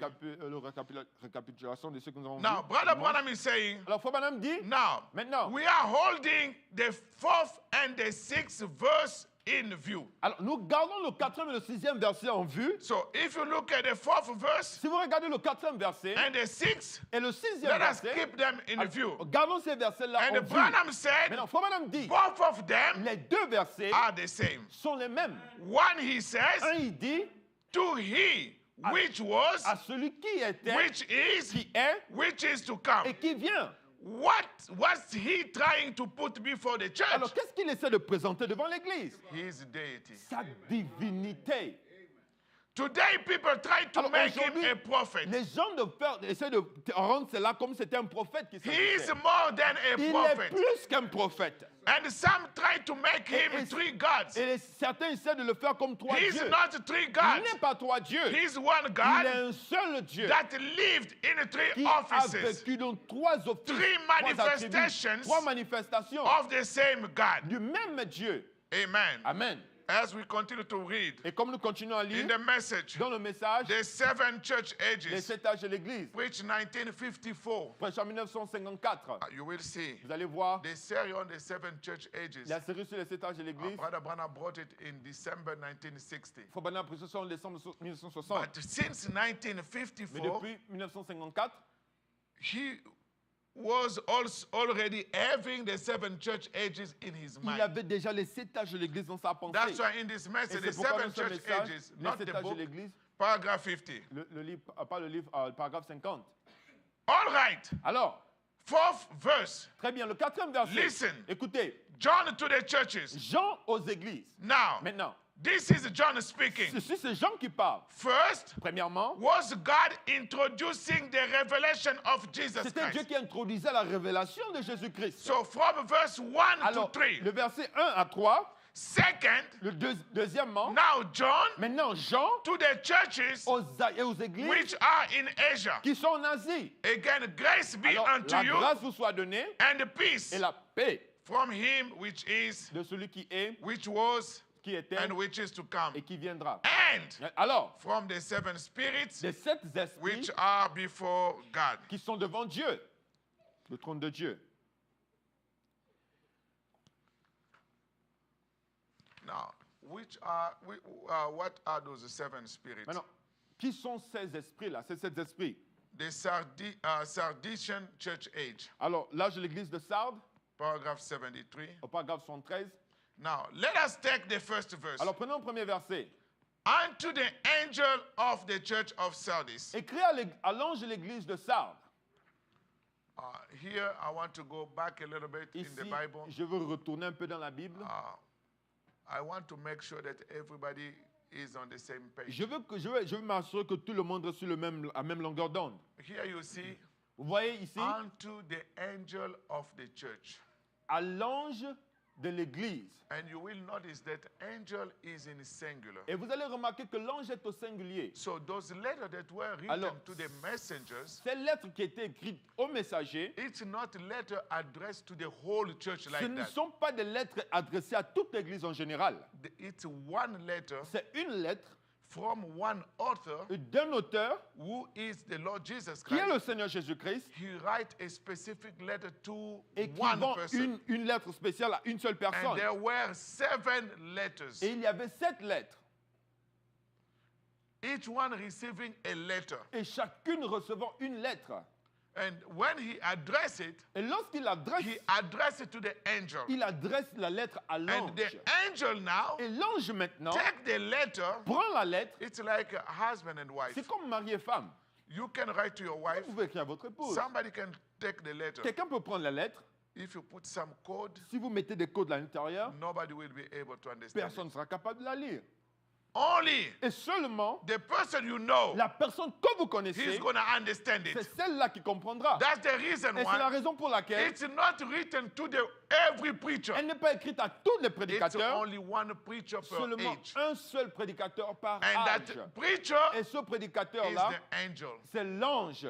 récapitulation de ce que nous avons Now, vu. Brother Branham is saying, Alors, frère Branham dit, now, maintenant, we are holding the 4th and the 6th verse in view. alors, nous gardons le 4e et le 6e verset en vue. So if you look at the 4th verse Si vous regardez le 4e verset and the 6th, et le 6e let us verset, keep them in view. gardons ces versets-là en And vue. Branham said, Maintenant, frère Branham dit, both of them les deux versets are the same. sont les mêmes. One, he says, Un, il dit, to he which was, à celui qui était, which is, qui est which is to come. et qui vient. What was he trying to put before the church? Alors, qu'est-ce qu'il essaie de présenter devant l'Église? His deity. Sa divinité. Today, people try to Alors, make him aujourd'hui, a prophet. les gens essaient de rendre cela comme c'était un prophète qui He is s'agissait. more than a Il est prophet. plus qu'un prophète. And some try to make him Et- three gods. Et certains essaient de le faire comme trois He's dieux. not three Il gods. n'est pas trois dieux. He's one Il est God un seul Dieu that lived in three qui a offices vécu dans trois offices, Three trois attributs, manifestations trois manifestations of the same God. du même Dieu. Amen. Amen. As we continue to read Et comme nous continuons à in lire the message, dans le message, the 7 church les ages, 7 âges de l'Église, which 1954, prêché en 1954, you will see vous allez voir the series on the 7 church ages. la série sur les 7 âges de l'Église. Brother Branham brought it in December 1960. Frère Branham a pris ça en décembre 1960. But since Mais 1954, depuis 1954, he was also already having the 7 church ages in his il mind. avait déjà les 7 âges de l'Église dans sa pensée. That's why in this Et message, the c'est pourquoi 7 dans ce church message, ages, les not 7 the âges de book, l'Église, paragraph 50. le livre, pas le livre, le paragraphe 50. All right, Alors, 4th verse. très bien, le 4e verset. Listen. Écoutez, John to the churches. Jean aux églises. Now, Maintenant, this is John speaking. ceci c'est Jean qui parle. First, Premièrement, was God introducing the revelation of Jesus c'était Dieu Christ. qui introduisait la révélation de Jésus-Christ. So from verse 1 Alors, to 3. le verset 1 à 3, Second, deuxièmement, now John maintenant Jean to the churches aux églises which are in Asia. qui sont en Asie. Again, grace be Alors, unto la you grâce vous soit donnée and peace et la paix from him which is, de celui qui est, which was, qui était and which is to come. et qui viendra. And Alors, from the 7 spirits les 7 esprits which are before God. qui sont devant Dieu, le trône de Dieu. what are those 7 spirits? Maintenant, qui sont ces esprits-là? C'est ces esprits. The Sardisian Church Age, Alors, l'âge de l'église de Sardes, paragraph 73. au paragraphe 73. Now, let us take the first verse. Alors, prenons le premier verset. Unto the angel of the church of Sardis. Écrit à l'ange de l'église de Sardes. Here, I want to go back a little bit in Ici, the Bible. je veux retourner un peu dans la Bible. I want to make sure that everybody is on the same page. Je veux m'assurer que tout le monde est sur la même longueur d'onde. Here you see, Vous voyez ici, unto the angel of the church. à l'ange de l'église. And you will notice that angel is in singular. Et vous allez remarquer que l'ange est au singulier. So those letters that were written Alors, to the messengers, Ces lettres qui étaient écrites au messager, it's not letter addressed to the whole church ce like ne that. sont pas des lettres adressées à toute l'église en général. It's one letter C'est une lettre from one author d'un auteur who is the Lord Jesus qui est le Christ. Seigneur Jésus-Christ, He write a specific letter to écrivant one person. une lettre spéciale à une seule And personne. there were 7 letters, Et il y avait 7 lettres. each one receiving a letter. Et chacune recevant une lettre. And when he addressed it, Et lorsqu'il adresse, he addressed it to the angel. il adresse la lettre à And l'ange. the angel now Et l'ange maintenant take the letter. prend la lettre. It's like a husband and wife. C'est comme mari et femme. You can write to your wife. Vous pouvez écrire à votre épouse. Somebody can take the letter. Quelqu'un peut prendre la lettre. If you put some code, Si vous mettez des codes à l'intérieur, nobody will be able to understand personne ne it. sera capable de la lire. Only Et seulement the person you know, la personne que vous he's connaissez, going to understand c'est it. celle-là qui comprendra. That's the reason Et c'est la why raison pour laquelle it's not written to every preacher. elle n'est pas écrite à tous les It's prédicateurs, only one preacher per seulement age. un seul prédicateur par And âge. that preacher Et ce is prédicateur-là, the angel. c'est l'ange.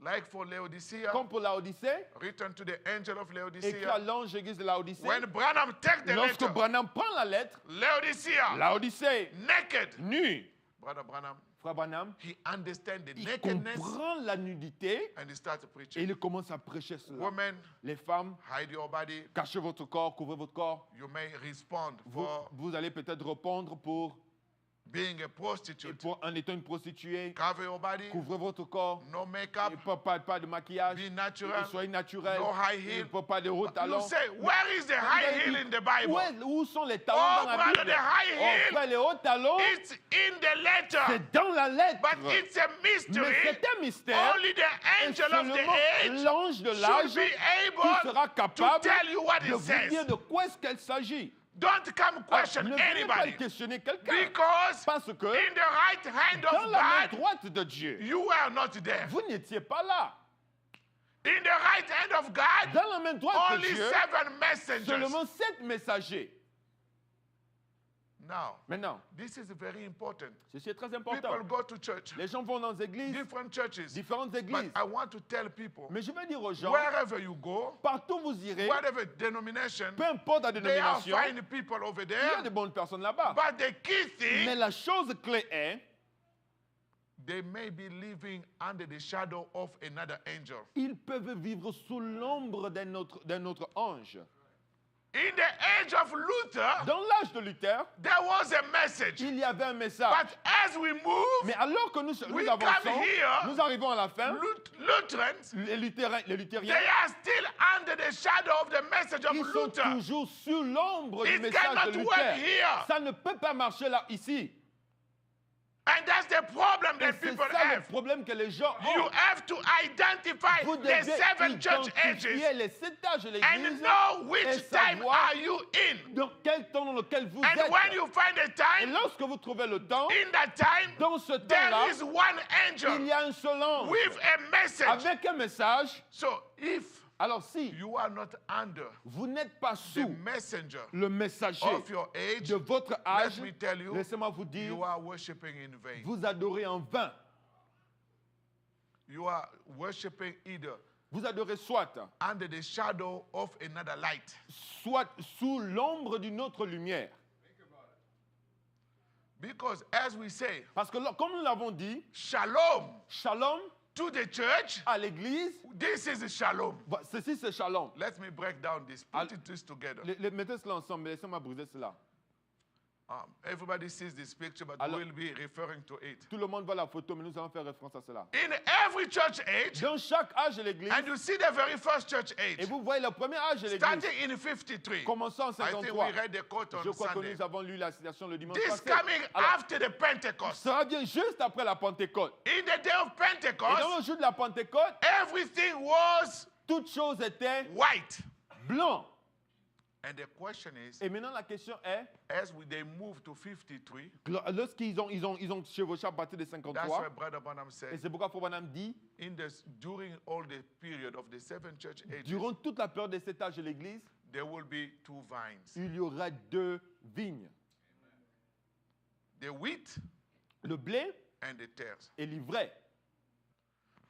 Like for Laodicea, Comme pour la Odyssée, written to the angel of écrit à Laodicea. l'ange de l'église de la Odyssée. When Branham take the Lorsque letter, Branham prend la lettre, Laodicea, la Odyssée, naked. nue, Brother Branham, frère Branham, he understands the il nakedness comprend la nudité and he starts et preaching. il commence à prêcher cela. Women, Les femmes, hide your body. cachez votre corps, couvrez votre corps. You may respond Vous, for vous allez peut-être répondre pour being a prostitute. en étant une prostituée. Cover your body. Couvrez votre corps. No makeup. Il ne pas de maquillage. Be natural. Soyez naturel. No high Il heel. ne faut pas de hauts You talons. say, where is the high heel in the Bible? Où sont les talons Oh, dans la brother, Bible? the high Oh, heel. frère, les hauts talons, It's in the letter. c'est dans la lettre. But it's a Mais mystery. c'est un mystère. Only the Et angel of the seulement age l'ange de l'âge should be qui able sera to capable tell you what de it vous dire says. de quoi est-ce qu'il s'agit. Don't come question Ne venez pas anybody. questionner quelqu'un. Because Parce que in the right hand dans of la main God, droite de Dieu, you are not there. vous n'étiez pas là. In the right hand of God, Dans la main droite de only Dieu, 7 messengers. seulement 7 messagers. Now, Maintenant, this is very important. ceci est très People important. go to church, Les gens vont dans les églises, different churches. différentes But églises. I want to tell people, Mais je vais dire aux gens, wherever you go, partout où vous irez, whatever denomination, peu importe la there are dénomination, fine people over il y a there. de bonnes personnes là-bas. But the key Mais thing, la chose clé est, they may be living under the shadow of another angel. ils peuvent vivre sous l'ombre d'un autre ange. In the age of Luther, Dans l'âge de Luther, there was a message. il y avait un message. But as we move, Mais alors que nous we avançons, come here, nous arrivons à la fin, Lutherans, les they luthériens, are still under the shadow of the message of ils sont Luther. toujours sous l'ombre du It message cannot de work Luther. here. Ça ne peut pas marcher là, ici. And that's the problem Et that c'est people ça le have. problème que les gens You ont. have to identify Vous the devez 7 church identifier ages les 7 âges de and l'Église know et which time savoir are you in. dans quel temps dans lequel vous And when êtes. you find a Et time, lorsque vous trouvez le temps, in that time, dans ce there temps-là, is one il angel y a un seul ange with a message. avec un message. So if Alors si you are not under vous n'êtes pas the sous messenger le messager of your age, de votre âge, let me tell you, laissez-moi vous dire, you are worshiping in vain. vous adorez en vain. You are worshiping either Vous adorez soit under the shadow of another light. sous l'ombre d'une autre lumière. Because as we say, Parce que comme nous l'avons dit, shalom shalom to the church, à l'église, this is shalom. ceci c'est shalom. Let me break down this, put this together. Mettez cela ensemble, laissez-moi briser cela. Everybody sees this picture, but Alors- we'll be referring to it. Tout le monde voit la photo, mais nous allons faire référence à cela. In every church age, Dans chaque âge de l'église, and you see the very first church et age, vous voyez le premier âge de l'église, starting in 53. commençant en I think 53. we read the quote Je on crois que Sunday. nous avons lu la citation le dimanche This passé. coming Alors, after the Pentecost. ça vient juste après la Pentecôte. In the day of Et dans Pentecost, le jour de la Pentecôte, everything was toutes choses étaient white. blancs. And the question is, Et maintenant, la question est, they move to 53, lorsqu'ils ont chevauché à partir de that's 53, why Brother Branham et said, c'est pourquoi Foubanam dit, during all the period of the seven church ages, durant toute la période de cet âge de l'église, there will be two vines. il y aura deux vignes. The wheat Le blé and the tares. et l'ivraie.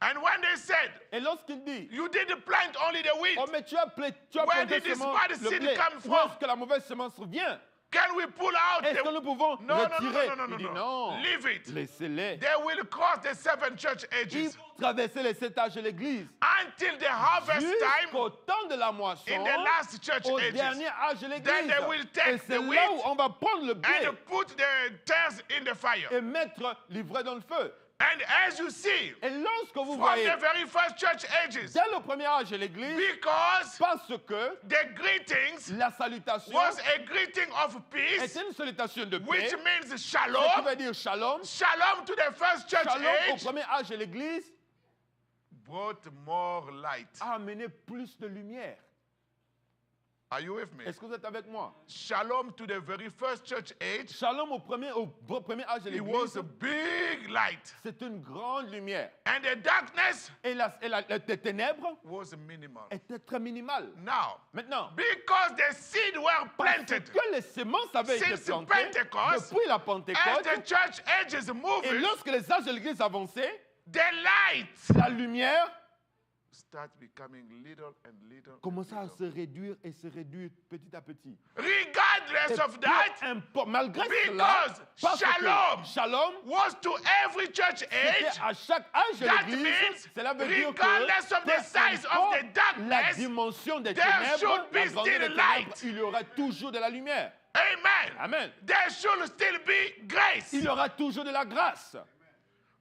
And when they said, Et lorsqu'il dit, you didn't plant only the wheat, oh mais tu as Where planté did this seulement bad le seed blé, come où from? est-ce que la mauvaise semence vient? can we pull out Est-ce que the... nous pouvons No, no, no, retirer? no, no, no, Il dit no. non, Leave it. laissez-les. They will cross the seven church Ils ages vont traverser les 7 âges de l'église until the harvest jusqu'au time temps de la moisson, in the last church au ages. dernier âge de Then l'église. they will take Et c'est the là wheat où on va prendre le blé And put the tares in the fire. et mettre l'ivraie dans le feu. And as you see, Et lorsque vous from voyez, the very first church ages, dès le premier âge de l'église, because parce que the greetings la salutation was a greeting of peace, est une salutation de paix, which means ce qui shalom, veut dire shalom, shalom to the first church shalom au age, premier âge de l'église, brought more light. a amené plus de lumière. Are you with me? Est-ce que vous êtes avec moi? Shalom to the very first church age, Shalom au premier âge de it was l'église, a big light. c'est une grande lumière. And the darkness Et les ténèbres was minimal. étaient très minimales. Now, Maintenant, because the seed were parce planted, que les semences avaient été Since plantées Pentecost, depuis la as Pentecôte, the church ages et moving, lorsque les âges de l'église avançaient, the light la lumière start becoming little and little. and commençait à little. se réduire et se réduire petit à petit. Regardless Et of that, peu importe, malgré cela, because parce shalom que shalom, was to every church c'était age, à chaque âge de that l'église, means cela veut dire que regardless of the peu size of importe the darkness, la dimension des there ténèbres, should be la grandeur still des light. ténèbres, il y aura toujours de la lumière. amen, Amen. there should still be grace. Il y aura toujours de la grâce.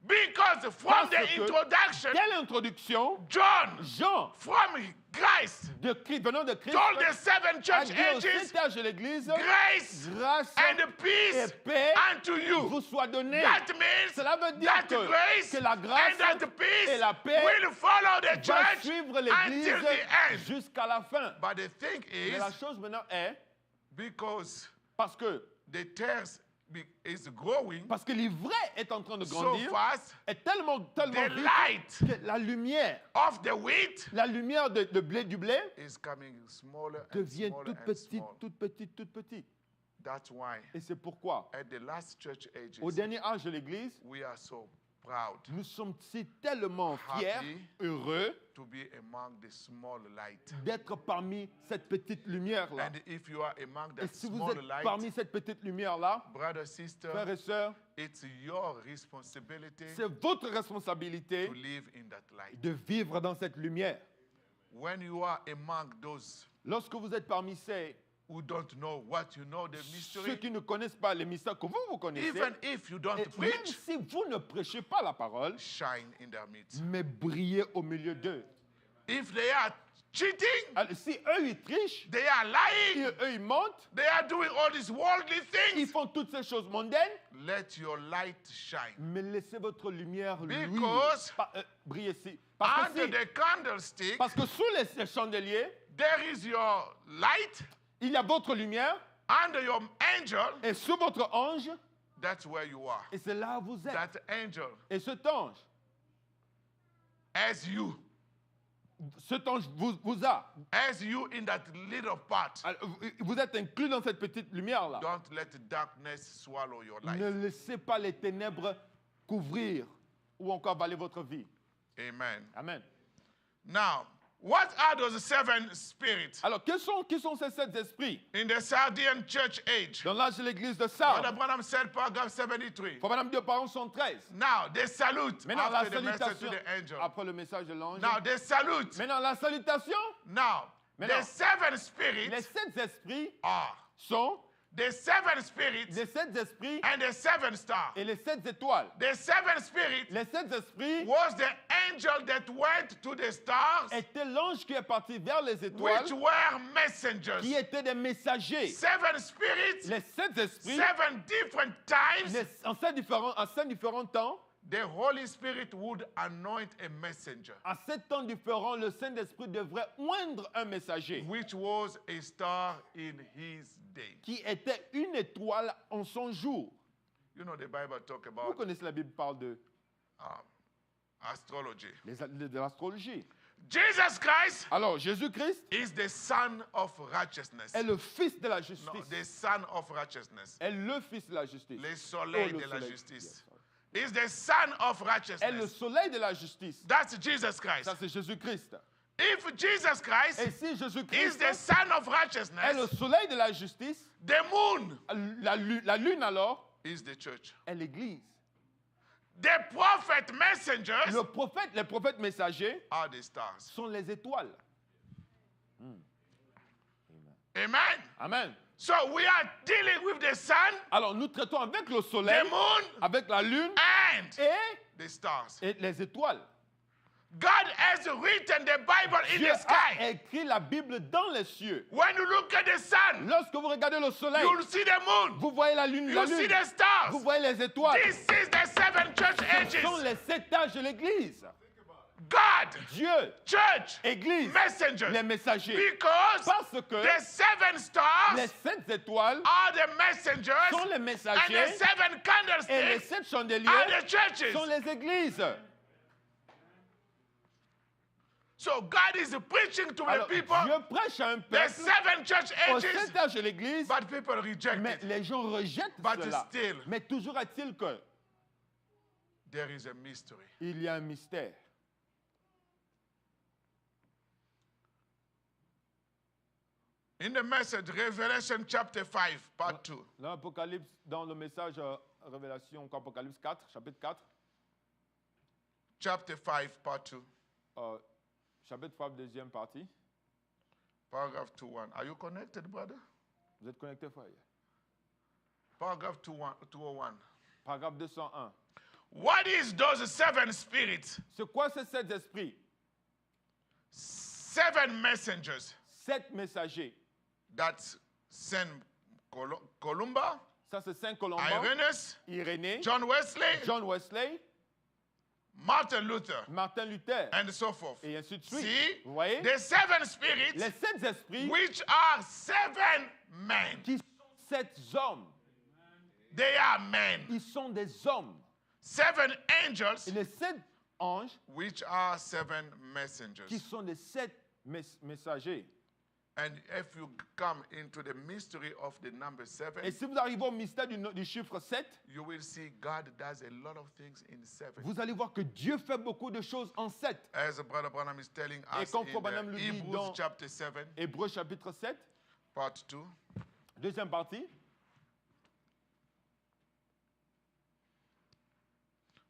Because from Parce the que introduction, dès l'introduction, John, Jean, from Christ, de Christ, venant de Christ, told the seven a church dit au ages, cet âge de l'église, grace grâce and et peace paix unto you. vous soit donnée. That means Cela veut dire that grace que la grâce and that peace et la paix will follow the va church suivre l'église until the end. jusqu'à la fin. But the thing Mais is, la chose maintenant est, because parce que is growing l'ivraie est en train de so grandir, fast, est tellement the vite light que la lumière, of the wheat du blé is coming smaller and devient smaller toute and petite, smaller. toute petite, toute petite. That's why Et c'est pourquoi, at the last church au ages, dernier âge de l'église, we are so proud nous sommes si tellement fiers, Happy. heureux to be among the small light. d'être parmi cette petite lumière-là. And if you are among Et that si vous small êtes light, parmi cette petite lumière-là, brother, sister, frères et sœurs, it's your responsibility c'est votre responsabilité to live in that light. de vivre dans cette lumière. When you are among those Lorsque vous êtes parmi ceux who don't know what you know, the ceux mystery, qui ne connaissent pas les mystères que vous connaissez, even if you don't et même preach, si vous ne prêchez pas la parole, shine in their midst. mais brillez au milieu d'eux. If they are cheating, Alors, si eux, ils trichent, they are lying, eux, ils mentent, they are doing all these worldly ils things, font toutes ces choses mondaines, let your light shine. mais laissez votre lumière Because briller ici. Parce que, Under the candlestick, parce que sous les chandeliers, there is your light. il y a votre lumière, Under your angel, et sous votre ange, that's where you are. et c'est là où vous êtes. That angel, Et cet ange as you vous a. as you in that little part. Alors, vous êtes inclus dans cette petite lumière-là. Don't let darkness swallow your life. Ne laissez pas les ténèbres couvrir ou encore avaler votre vie. Amen. Amen. Now, what are those seven spirits Alors, qui sont ces 7 esprits in the Sardian church age? dans l'âge de l'église de Brother Sardes? Branham said, paragraph 73. Pour Madame 2 parents 113. Now, they salute Maintenant, la after the message to salutation, the angel. après le message de l'ange. Now, they salute. Maintenant, la salutation, Now, Maintenant, the seven les spirits 7 esprits are sont the seven spirits les 7 esprits and the seven stars. et les 7 étoiles. The seven spirits Les 7 esprits was the angel that went to the stars, étaient l'ange qui est parti vers les which étoiles, were messengers. qui étaient des messagers. Seven spirits, Les 7 esprits, seven different times, en 5 différents temps, the Holy Spirit would anoint a messenger, à 7 temps différents, le Saint-Esprit devrait oindre un messager which was a star in his day. qui était une étoile en son jour. You know, the Bible talk Vous about connaissez la Bible parle de astrology. de l'astrologie. Jesus Christ Alors, Jésus-Christ is the son of righteousness. est le fils de la No, justice. the son of righteousness. Est le fils de la justice. Le soleil Oh, le de la soleil. justice. Yes, sorry. Is the son of Est le righteousness. soleil de la justice. That's Jesus Christ. Ça, c'est Jésus-Christ. If Jesus Christ Et si is Jésus-Christ the son of est le righteousness, soleil de la justice, the moon la lune alors is the church. est l'église. The prophet messengers Les prophètes messagers are the stars. sont les étoiles. Amen. Amen. So we are dealing with the sun, Alors, nous traitons avec le soleil, the moon, avec la lune and et, the stars. les étoiles. God has written the Bible in Dieu the a sky. écrit la Bible dans les cieux. When you look at the sun, Lorsque vous regardez le soleil, you'll see the moon. vous voyez la lune, You see the vous stars. voyez les étoiles. This is the seven church Ce sont ages. les 7 âges de l'église. God, Dieu, church, église, messengers. les messagers. Because Parce que the seven les stars 7 étoiles are the messengers, sont les and the messagers seven et les candlesticks 7 are chandeliers the churches. sont les églises. So God is preaching to the Alors, people Dieu prêche à un the peuple seven church aux ages, 7 âges de l'église, but people reject mais it. les gens rejettent But cela. still, Mais toujours est-il que there is a mystery. il y a un mystère. In the message, Revelation chapter 5, part 2, Dans l'Apocalypse, dans le message Révélation, Apocalypse 4, chapitre 4, chapter 5, part 2, chapitre 5, deuxième partie. paragraph 2:1. Are you connected, brother? Vous êtes connecté, frère? Paragraph 201. Paragraphe 201. What is those seven spirits? C'est quoi ces 7 esprits? Seven messengers 7 messagers. that sent Columba, Ça, c'est Saint Colomban, Irenaeus, Irénée, John Wesley, John Wesley, Martin Luther, Martin Luther, and so forth. et ainsi de suite. See, Vous voyez? the seven spirits, Les 7 esprits which are seven men. qui sont 7 hommes. They are men. Ils sont des hommes. Seven angels, Et les 7 anges which are seven qui messengers. sont les 7 messagers. And if you come into the mystery of the number Et seven, si vous arrivez au mystère du chiffre 7, you will see God does a lot of things in seven. vous allez voir que Dieu fait beaucoup de choses en 7. As Brother Branham is telling Et us comme in Frère Branham the le dit Hebrews dans chapter 7, Hébreux chapitre 7, part 2, deuxième partie.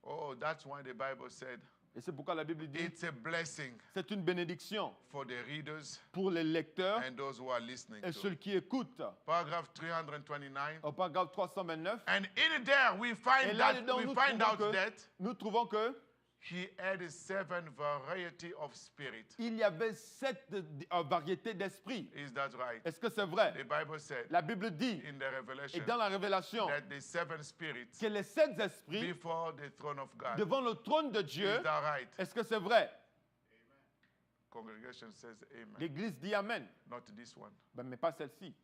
oh, that's why the Bible said Et c'est pourquoi la Bible dit it's a blessing c'est une bénédiction for the readers pour les lecteurs and those who are listening et to. ceux qui écoutent. Paragraph 329. Au paragraphe 329. And in there we Et find là-dedans, that we find out that nous trouvons que he had seven variety of spirit. il y avait 7 variétés d'esprit. Is that right? Est-ce que c'est vrai? The Bible said La Bible dit, in the et Revelation dans la Révélation, that the seven spirits que les 7 esprits before the throne of God. devant le trône de Dieu, Is that right? est-ce que c'est vrai? Congregation says amen. L'Église dit Amen. Not this one. Ben, mais pas celle-ci.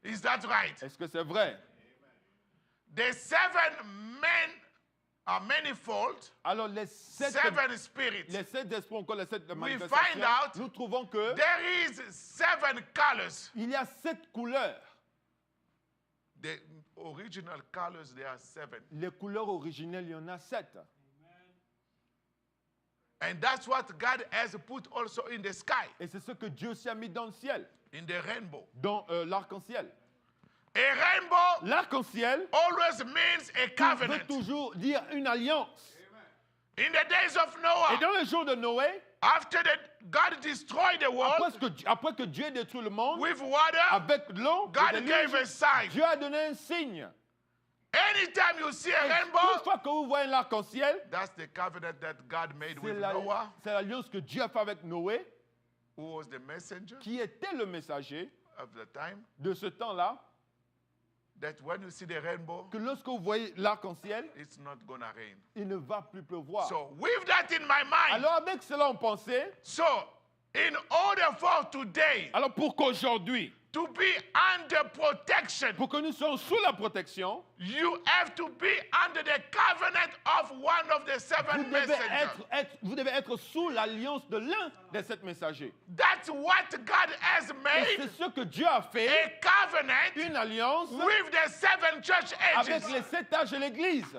Is that right? Est-ce que c'est vrai? The seven men are manifold, Alors, les 7 seven spirits. esprits, encore les 7 find manifestations, out nous trouvons que There is seven colors. il y a 7 couleurs. The original colors, there are seven. Les couleurs originelles, il y en a 7. And that's what God has put also in the sky, Et c'est ce que Dieu aussi a mis dans le ciel, in the rainbow. dans l'arc-en-ciel. A rainbow L'arc-en-ciel always means a veut covenant. toujours dire une alliance. A In the days of Et Noah, dans les jours de Noé, after God destroyed the world après que Dieu détruit le monde, with water, avec l'eau, le God déluge, gave a sign. Dieu a donné un signe. Anytime you see a Une rainbow, fois que vous voyez l'arc-en-ciel, that's the covenant that God made c'est with Noah, l'alliance que Dieu a fait avec Noé, who was the messenger qui était le messager of the time. de ce temps-là, That when you see the rainbow, que lorsque vous voyez l'arc-en-ciel, it's not gonna rain. il ne va plus pleuvoir. So with that in my mind, Alors avec cela en pensée, so in order for today alors pour qu'aujourd'hui, to be under protection, pour que nous soyons sous la protection, you have to be under the covenant of one of the vous seven devez messengers. vous devez être sous l'alliance de l'un de sept messagers. That's what God has Et made, c'est ce que Dieu a fait, a covenant une alliance with the seven church avec ages. les 7 âges de l'Église.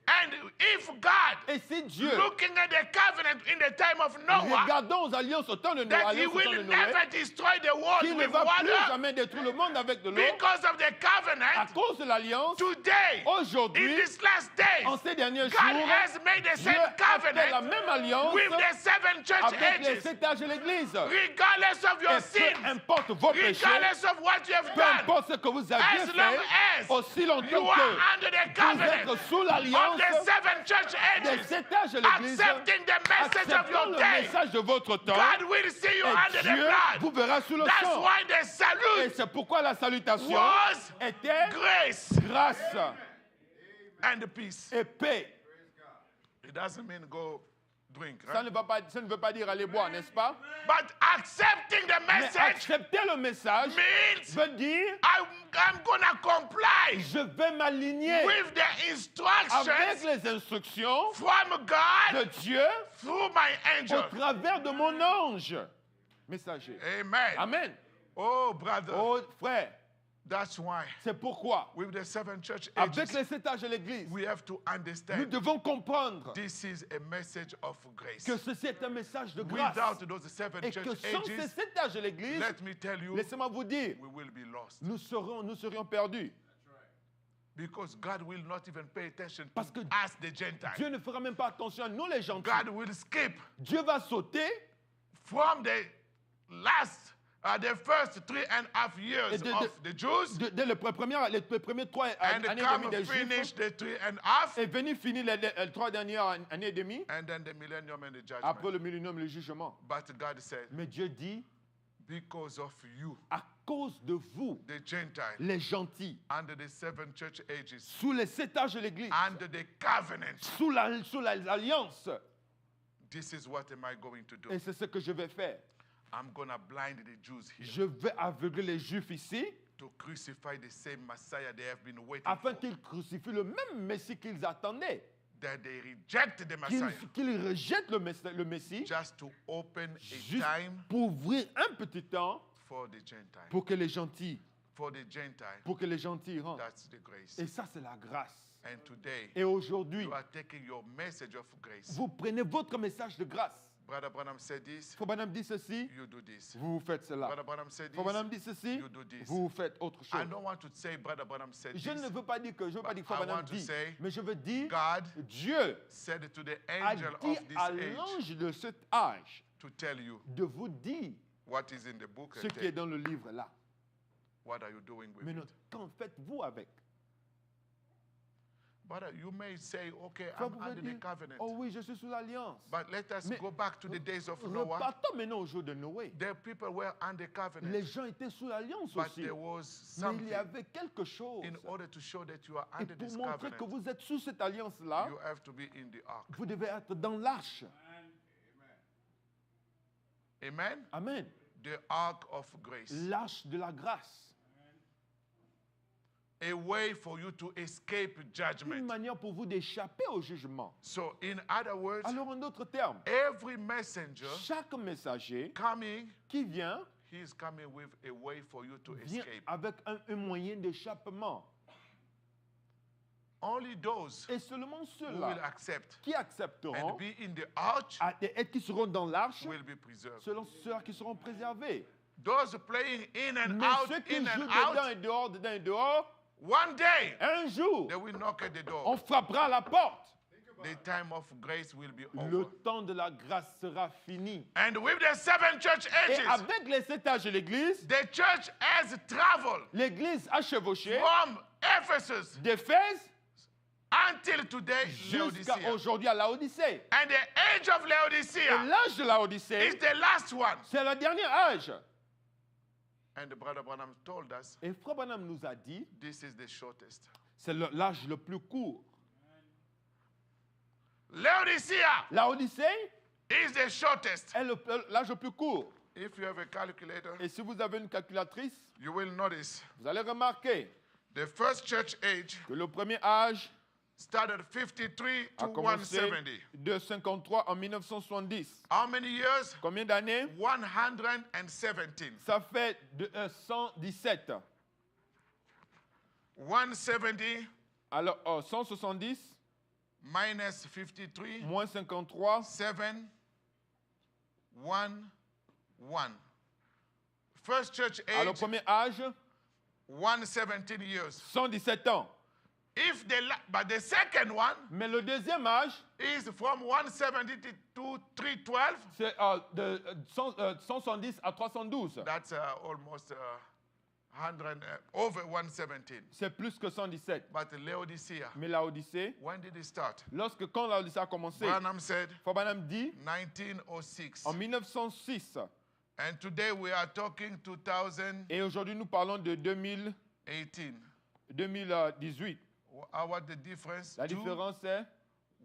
And if God, Et si Dieu, looking at the covenant in the time of Noah, regardons aux alliances au temps de Noé, that he will never destroy the world qui ne with va plus water jamais détruire le monde avec de l'eau, because of the à covenant, cause de l'alliance, today, in aujourd'hui, these last days, en ces derniers God jours, has made the Dieu same a fait la covenant même alliance with the seven church avec les ages, 7 âges de l'Église. regardless of your Et peu sins, importe vos péchés, regardless of what you have peu done, importe ce que vous aviez as long fait, as aussi you longtemps are que under the vous covenant êtes sous of l'alliance the seven church des ages, 7 âges de l'Église, accepting the message of acceptant your le day, message de votre temps, God will see you et under the Dieu vous blood. verra sous le That's sang. why the Et salute c'est pourquoi la salutation was était grace grâce and peace. et paix. It doesn't mean go drink, Ça right? ne veut pas dire aller boire, n'est-ce pas? But accepting the Mais message accepter le message means veut dire I'm gonna comply je vais m'aligner with the avec instructions les instructions from de God Dieu through my au angel. travers de mon ange messager. Amen. Amen. Oh, brother, Oh frère, that's why c'est pourquoi with the seven church avec ages, les 7 âges de l'Église, we have to nous understand devons comprendre this is a message of grace. que ceci est un message de grâce Without those seven et que church sans ces ages, 7 âges de l'Église, let me tell you, laissez-moi vous dire, we will be lost. nous serions perdus. Because God will not even pay attention Parce to que us, the Gentiles. Dieu ne fera même pas attention à nous les gentils. God will skip Dieu va sauter from the last, the first 3.5 years Et de- of the Jews dès les premiers 3 and années et come demie des finish Juifs the 3.5 et venir finir les 3 dernières années et demie and then the millennium and the judgment. après le millénium et le jugement. But God said, Mais Dieu dit, because of you, à cause de vous, the Gentiles, les gentils, under the seven church ages, sous les 7 âges de l'Église, under the covenant, sous l'alliance, this is what am I going to do? et c'est ce que je vais faire. I'm going to blind the Jews here Je vais aveugler les Juifs ici, to crucify the same Messiah they have been waiting afin for, qu'ils crucifient le même Messie qu'ils attendaient, that they reject the qu'ils Messiah rejettent le Messie, just to open a juste time pour ouvrir un petit temps for the Gentiles. pour que les gentils, For the Gentiles, rentrent. that's the grace. Et ça, c'est la grâce. And today, Et aujourd'hui, you are taking your message of grace. vous prenez votre message de grâce. Brother Branham said this, Frère Branham dit ceci, you do this. vous faites cela. Brother Branham said Frère Branham this, dit ceci, you do this. vous faites autre I chose. don't want to say Brother Branham said Je ne this. veux pas dire que Frère I Branham want to dit, say, mais je veux dire, God Dieu said to the a angel dit of this à age l'ange de cet âge to tell you de vous dire what is in the book ce and qui est tell dans le livre là. what are you doing with Mais it. non, qu'en faites-vous avec? Brother, you may say, okay, Frère, I'm vous pouvez under dire, the covenant. oh oui, je suis sous l'alliance. But let us Mais go back to the days of Noah. Repartons maintenant au jour de Noé. The people were under covenant. Les gens étaient sous l'alliance But aussi. there was Mais il something y avait quelque chose. in order to show that you are Et under pour this montrer que covenant. vous êtes sous cette alliance-là, You have to be in the ark. vous devez être dans l'arche. Amen? Amen. The ark of grace. L'arche de la grâce. A way for you to escape Une judgment. manière pour vous d'échapper au jugement. So, in other words, Alors, en d'autres termes, every messenger chaque messager coming, qui vient, he is coming with a way for you to vient escape. avec un moyen d'échappement. Only those Et seulement who will ceux-là accept qui accepteront and be in the arch et qui seront dans l'arche, will be preserved. selon ceux qui seront préservés. Those playing in and Mais out, ceux qui in jouent and dedans out, et dehors, dedans et dehors, one day un jour, they will knock at the on door. frappera à la porte. the time of grace will be Le over. temps de la grâce sera fini. And with the 7 church Et ages, avec les 7 âges de l'Église, the church has traveled l'Église a chevauché from Ephesus d'Éphèse until today, jusqu'à Laodicea. aujourd'hui à Laodicée. And the age of Et Laodicea l'âge de is Laodicée, the last one. c'est le dernier âge. And the brother Branham told us Et Frère Branham nous a dit, this is the shortest. c'est l'âge le plus court. Laodicea Laodicée is the shortest. est l'âge le plus court. If you have a calculator, Et si vous avez une calculatrice, you will notice vous allez remarquer the first church age que le premier âge started 53 a to commencé 170. de 53 en 1970. How many years? Combien d'années? 117. Ça fait 117. 170 Alors, 170 minus 53, moins 53, 7, 1, 1. First church alors age, premier âge, 117 years. 117 ans. But the second one Mais le deuxième âge, is from 170 to 312. c'est de 170 à 312. That's almost 100, over 117. C'est plus que 117. But Laodicea, Mais Laodicée, when did it start? quand Laodicée a commencé, Branham said Frère Branham dit 1906. en 1906. And today we are talking 2018. Et aujourd'hui, nous parlons de 2018. What the difference? La différence est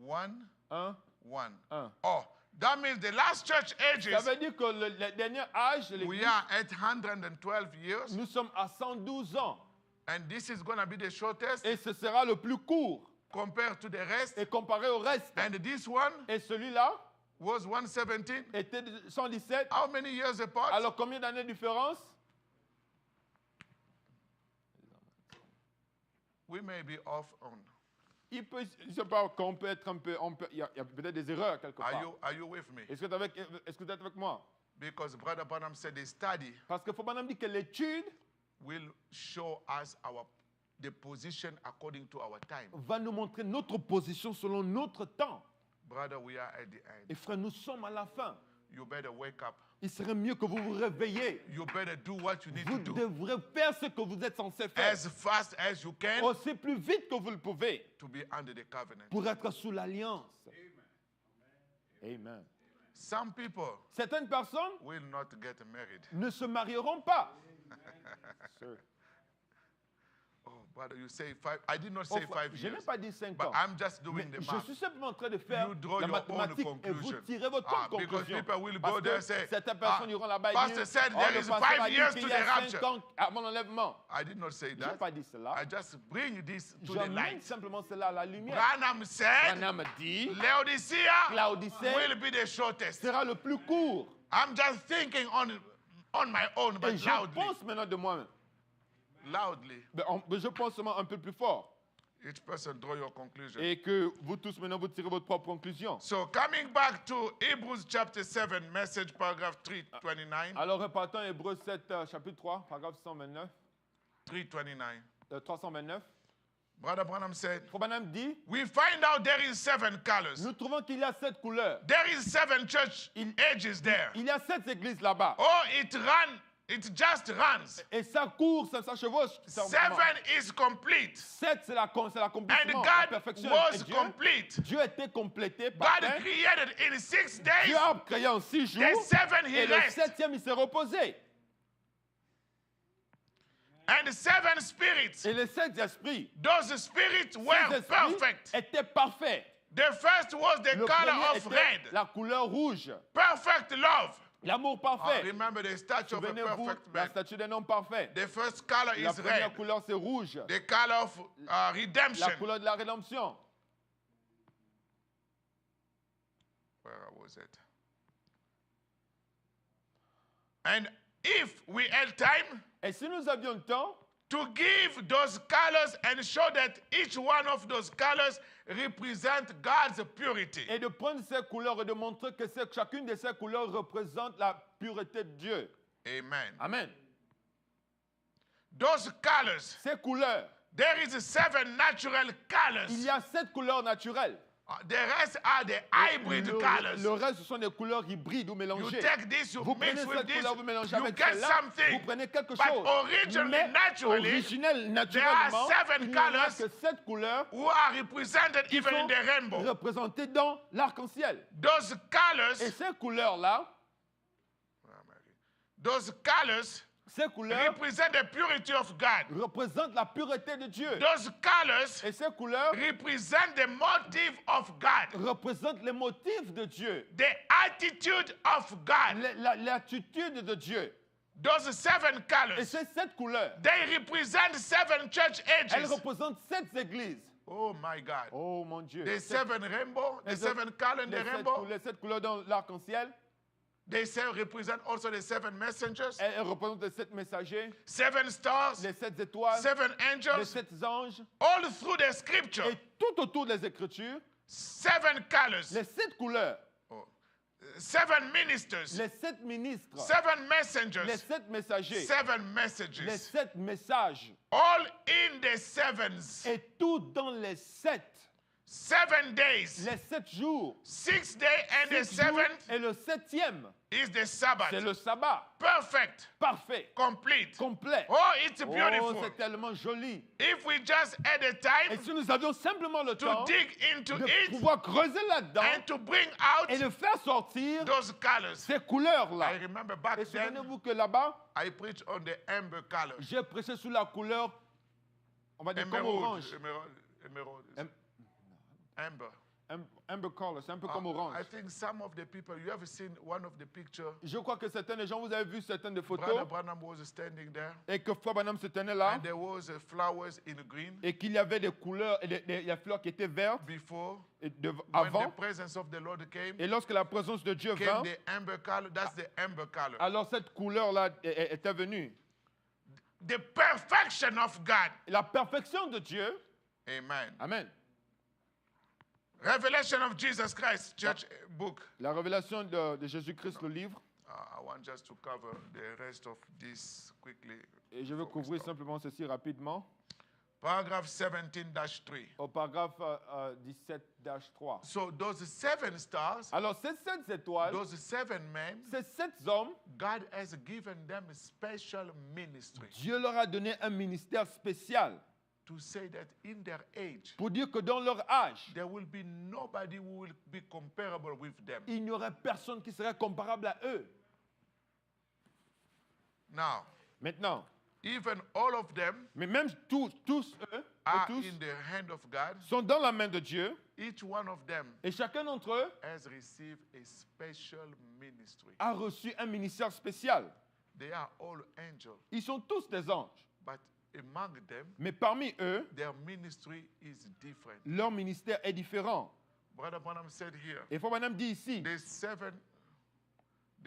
1, 1, 1. 1. Oh, that means the last church Ça ages, veut dire que le dernier âge de we l'Église, are at 112 years. nous sommes à 112 ans. And this is going to be the shortest Et ce sera le plus court. compared to the rest. Et comparé au reste. And this one Et celui-là was 117. était de 117. How many years apart? Alors combien d'années de différence? We may be off on. Je ne sais pas qu'on peut être un peu... Il y a peut-être des erreurs quelque part. Are you with me? Est-ce que vous êtes avec moi? Because Brother Branham said the study Parce que Frère Branham dit que l'étude will show us the position according to our time. va nous montrer notre position selon notre temps. Brother, we are at the Et end. frère, nous sommes à la fin. You better wake up. Il serait mieux que vous vous réveillez. You better do what you need Vous to do devrez faire ce que vous êtes censé faire. as fast as you can Aussi plus vite que vous le pouvez to be under the covenant. pour être sous l'alliance. Amen. Some people Certaines personnes will not get married. ne se marieront pas. Oh, brother, you say 5. I did not say 5 Je n'ai years. pas dit 5 But ans. I'm just doing Mais the je math. suis simplement en train de faire You draw la your own mathématique et vous conclusion. tirez votre propre Because conclusion. people will Parce go there and say, que certaines personnes iront là-bas et Pastor dire, said oh, there le is pasteur 5 a dit years qu'il to y the a 5 rapture. ans avant l'enlèvement. I did not say Je n'ai that. pas dit cela. I just bring this to the J'emmène light. simplement cela à la lumière. Branham said Branham dit, Laodicea Laodicée will be the shortest. sera le plus court. I'm just thinking on my own, Et but je loudly. pense maintenant de moi-même. Loudly. Mais je pense seulement un peu plus fort. Each person draw your conclusion. Et que vous tous maintenant vous tirez votre propre conclusion. So coming back to Hebrews chapter 7, message paragraph 329. Alors repartons Hébreux 7, chapitre 3, paragraphe 129, 329. 329. Brother Branham said, Frère Branham dit, we find out there is 7 colors. nous trouvons qu'il y a 7 couleurs. There is 7 church ages there. Il y a 7 églises là-bas. Oh, it just runs. Et ça court, ça chevauche. 7 is complete. 7, c'est l'accomplissement, And la God perfection. was Et Dieu, complete. Dieu était complété par God created in 6 days. Dieu a créé en 6 jours. The 7 he Et le rest. 7e, il s'est reposé. And 7 spirits. Et les 7 esprits, Those spirits ces were esprits perfect. étaient parfaits. The first was the Le color premier of était red. la couleur rouge. Perfect love. L'amour parfait. Remember the statue of a Souvenez-vous, perfect la man. statue d'un homme parfait. The first color La is première red. couleur, c'est rouge. The color of redemption. La couleur de la rédemption. Where was it? And if we had time Et si nous avions le temps to give those colors and show that each one of those colors represent God's purity. et de prendre ces couleurs et de montrer que chacune de ces couleurs représente la pureté de Dieu. Amen. Amen. Those colors, Ces couleurs, there is 7 natural colors. il y a 7 couleurs naturelles. The rest are the hybrid colors. Le reste, ce sont des couleurs hybrides ou You mélangées. take this, you Vous mix prenez with cette this, couleur, vous mélangez you avec get celle-là, vous something. prenez quelque But chose. originally, Mais naturally, originel, there are naturellement, 7 il n'y en a colors que 7 couleurs who are represented qui even in sont the rainbow. représentées dans l'arc-en-ciel. Those colors, Et ces couleurs-là, ces couleurs represent the purity of God. représentent la pureté de Dieu. Those colors Et ces couleurs represent the motive of God, représentent les motifs de Dieu, the attitude of God. l'attitude de Dieu. Those 7 Et colors, ces 7 couleurs, they represent 7 church elles ages. représentent 7 églises. Oh my God. Oh mon Dieu. The 7 rainbow, the Les 7 colors in the rainbow, les 7 couleurs dans l'arc-en-ciel, they represent also the 7 messengers, elles représentent les 7 messagers, 7 stars, les 7 étoiles, 7 les angels, 7 anges. all through the scripture. Et tout autour des Écritures, 7 colors, les 7 couleurs, 7 ministers, les 7 ministres, 7 les messengers, 7 messagers, 7 les messages, 7 messages, all in the 7s. et tout dans les 7, 7 days, les 7 jours. 6 days, and the 6 jours, 7th et le 7e, is the Sabbath. c'est le sabbat. Perfect, Parfait, complete. complet. Oh, it's Oh, beautiful. c'est tellement joli. If we just had the Et time si nous avions simplement le to temps dig into de it pouvoir creuser là-dedans and to bring out et de faire sortir those colors. ces couleurs-là. I remember back Et then, souvenez-vous que là-bas, I preached on the amber color. j'ai prêché sous la couleur, on va dire comme Emerald, orange. emerald. Em- Amber. Amber color, c'est un peu comme orange. I think some of the people, you have seen one of the picture. Je crois que certains des gens, vous avez vu certaines des Brother photos Branham was standing there, et que Frère Branham se tenait là and there was flowers in green et qu'il y avait des couleurs, et des fleurs qui étaient vertes before. et When avant. the presence of the Lord came, Et lorsque la présence de Dieu came vint, the amber color. That's the amber color. alors cette couleur-là était venue. The perfection of God. La perfection de Dieu, Amen. amen. Revelation of Jesus Christ, church book. La révélation de Jésus-Christ, le livre. I want just to cover the rest of this quickly. Et je vais couvrir simplement ceci rapidement. Paragraph 17-3. Au paragraphe 17-3. So those 7 stars, Alors, ces 7 étoiles, those 7 men, ces 7 hommes, God has given them a special ministry Dieu leur a donné un ministère spécial to say that in their age, pour dire que dans leur âge, there will be nobody who will be comparable with them. il n'y aurait personne qui serait comparable à eux. Now, Maintenant, even all of them mais même tous eux, are tous in the hand of God. sont dans la main de Dieu Each one of them et chacun d'entre eux has received a special ministry. a reçu un ministère spécial. They are all angels, Ils sont tous des anges, but among them, mais parmi eux, their ministry is different. leur ministère est différent. Brother Branham said here, Et Frère Branham dit ici, the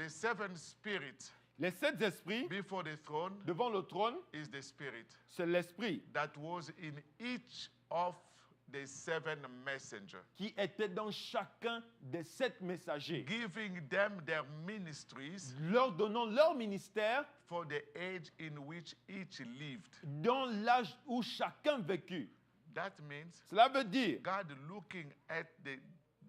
seven spirits les 7 esprits before the throne devant le trône, is the spirit c'est l'esprit that was in each of the 7 messengers, qui était dans chacun des 7 messagers, giving them their ministries leur donnant leur ministère for the age in which each lived. dans l'âge où chacun vécut. That means Cela veut dire, God looking at the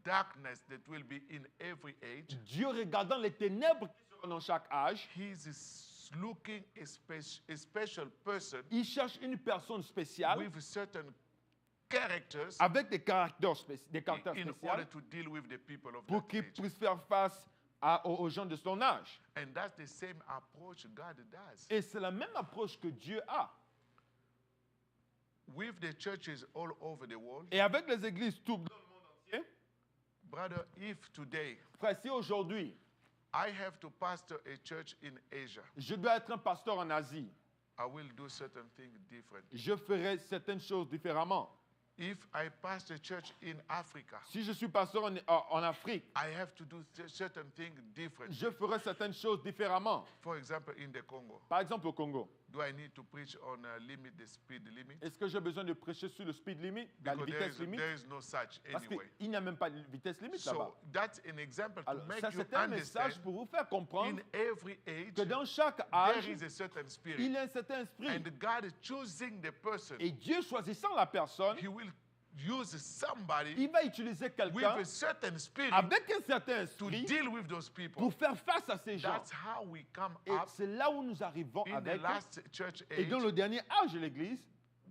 darkness that will be in every age, Dieu regardant les ténèbres qui seront dans chaque âge, He's looking a special person il cherche une personne spéciale with certain characters avec des caractères, des caractères in spéciaux order to deal with the people of pour that qu'il age. puisse faire face aux gens de son âge. And that's the same approach God does. Et c'est la même approche que Dieu a. With the churches all over the world, Et avec les églises tout dans le monde entier, brother, if today frère, si aujourd'hui, I have to pastor a church in Asia, je dois être un pasteur en Asie, I will do certain things different. je ferai certaines choses différemment. If I pastor a church in Africa, Si je suis pasteur en Afrique, I have to do certain things different. je ferai certaines choses différemment. For example, in the Congo, Par exemple, au Congo, do I need to preach on limit the speed limit? est-ce que j'ai besoin de prêcher sur le speed limit, la Because vitesse limite? there is no such Parce anyway. qu'il n'y a même pas de vitesse limite là-bas. So that's an example to Alors, make ça, you c'est un understand message pour vous faire comprendre in every age que dans chaque there âge, is a certain il spirit. y a un certain esprit. And God choosing the person, Et Dieu choisissant la personne, He will use somebody il va utiliser with quelqu'un a certain spirit avec un certain to esprit deal with those people. pour faire face à ces gens. That's how we come Et up c'est là où nous arrivons in the avec, last church et age. dans le dernier âge de l'Église,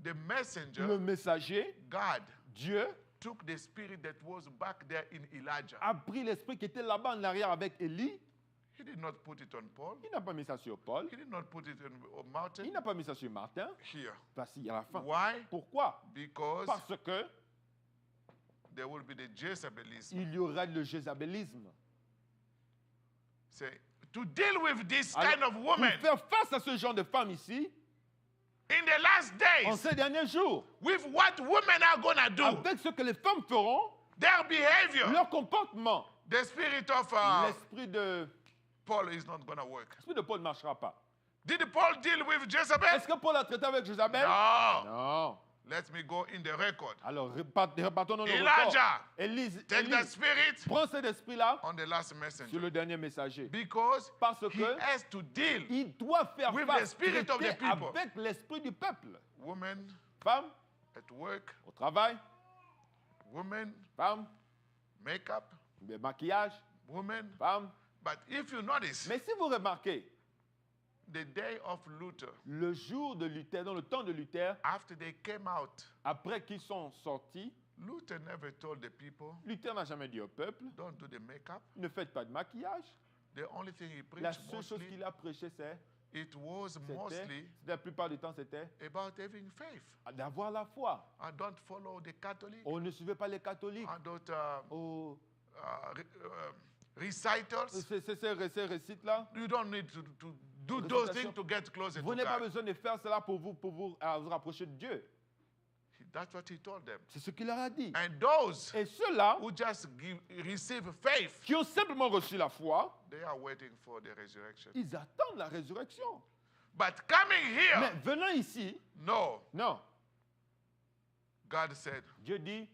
The messenger, le messager, God, Dieu, took the spirit that was back there in Elijah. a pris l'esprit qui était là-bas en arrière avec Élie. He did not put it on Paul. Il n'a pas mis ça sur Paul. He did not put it on Il Martin. n'a pas mis ça sur Martin. Here. Voici à la fin. Why? Pourquoi? Because Parce que there will be the Jezebelists. il y aura le jézabélisme. Say, to deal with this Alors, kind of pour woman faire face à ce genre de femmes ici, in the last en days, ces derniers jours, with what women are going to do, avec ce que les femmes feront, their behavior, leur comportement, the spirit of l'esprit de Paul is not going to work. l'esprit de Paul ne marchera pas. Did Paul deal with Jezebel? Est-ce que Paul a traité avec Jézabel? No. Non. Let me go in the record. Alors, repartons dans le record. Elijah, Élise, take that spirit prends cet esprit-là on the last sur messenger. le dernier messager. Because Parce he que has to deal il doit faire with face the spirit of the traiter people. avec l'esprit du peuple. women Femme, at work, au travail, women, femme, makeup, le maquillage, women. femme. But if you notice, Mais si vous remarquez, the day of Luther, le jour de Luther, dans le temps de Luther, after they came out, après qu'ils sont sortis, Luther never told the people, Luther n'a jamais dit au peuple, don't do the makeup. ne faites pas de maquillage. The only thing he La preached seule chose mostly, qu'il a prêché, it was c'était, mostly la plupart du temps, c'était about having faith. d'avoir la foi. I don't follow the Catholic. On ne suivait pas les catholiques. I don't Oh, recitals. ces récites-là, You don't need to do those things to get closer vous to n'avez pas God. besoin de faire cela pour vous rapprocher de Dieu. That's what he told them. C'est ce qu'il leur a dit. And those Et ceux-là who just receive faith, qui ont simplement reçu la foi, they are waiting for the resurrection. ils attendent la résurrection. But coming Mais here, venant ici, no. non. God said, Dieu dit,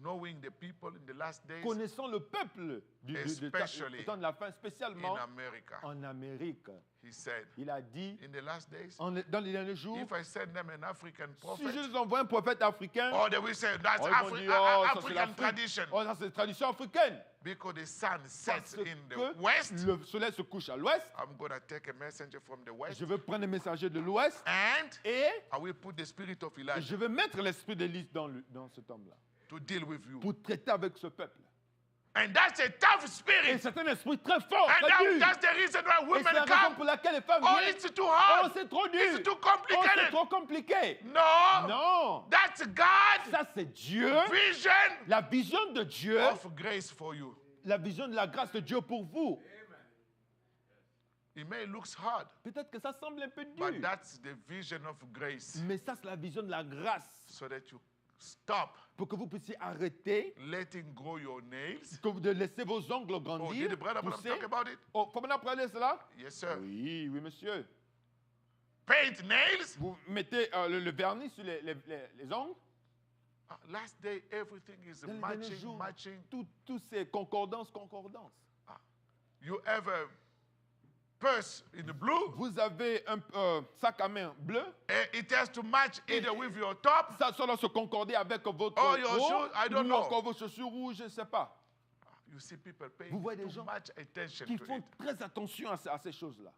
knowing the people in the last days connaissant le peuple du Especially temps de la fin, in spécialement America, en Amérique. he said, Il a dit, in the last days, dans les derniers jours, if I send them an African si prophet, je les envoie un prophète africain, or they will say, that's oh, ils vont dire, oh, ça, c'est African l'Afrique. tradition, Oh, ça c'est tradition africaine. because the sun Parce sets in the que west, le soleil se couche à l'ouest. I'm going to take a messenger from the west, Je veux prendre les messagers de l'ouest and et I will put the spirit of Elijah je vais mettre l'esprit d'Élise dans cet homme-là to deal with you. pour traiter avec ce peuple. And that's a tough Et spirit. c'est un esprit très fort, And très dur. that's the reason why Et women c'est la raison come. pour laquelle les femmes Oh, viennent. it's too Oh, hard. c'est trop dur. It's too Oh, c'est complicated. trop compliqué. No. Non. That's God Ça, c'est Dieu. vision La vision de Dieu. of grace for you. La vision de la grâce de Dieu pour vous. It may look hard, Peut-être que ça semble un peu dur. but that's the vision of grace, Mais ça, c'est la vision de la grâce. so that you stop Pour que vous puissiez arrêter letting grow your nails. de laisser vos ongles Oh, grandir. did Brother Branham pousser. talk about it? Oh, faut maintenant parler de cela? Yes, sir. Oui, oui, monsieur. Paint nails. Vous mettez le vernis sur les ongles. Last day, everything is Dans les derniers matching, jours, matching. Tous ces concordances. You have a purse in the blue. Vous avez un sac à main bleu. It has to match either with your top. Ça doit se concorder avec votre Oh, your haut, shoes, I don't ou know. encore vos chaussures rouges, je ne sais pas. You see people paying Vous voyez des too gens much attention Qui to font it. très attention à ces choses-là.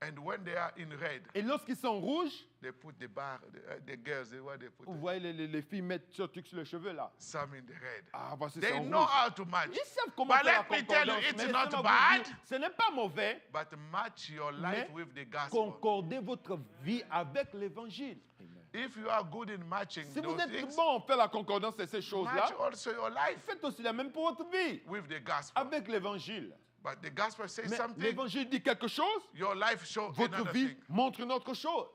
And when they are in red, Et lorsqu'ils sont rouges, they put the bar, the girls, what they put, vous voyez les filles mettent ce truc sur les cheveux là. some in the red. Ah, voici They c'est en know rouge. how to match. Ils savent comment But faire la let me tell you, concordance. it's Mais not laissez-moi vous bad. dire, ce n'est pas mauvais. But match your life Mais with the gospel. concordez votre vie avec l'évangile. If you are good in matching Si vous those êtes things, bon à faire la concordance de ces choses-là, match also your life faites aussi la même pour votre vie with the gospel. avec l'évangile. But the gospel says Mais something, l'évangile dit quelque chose, your life shows votre another vie thing. montre une autre chose.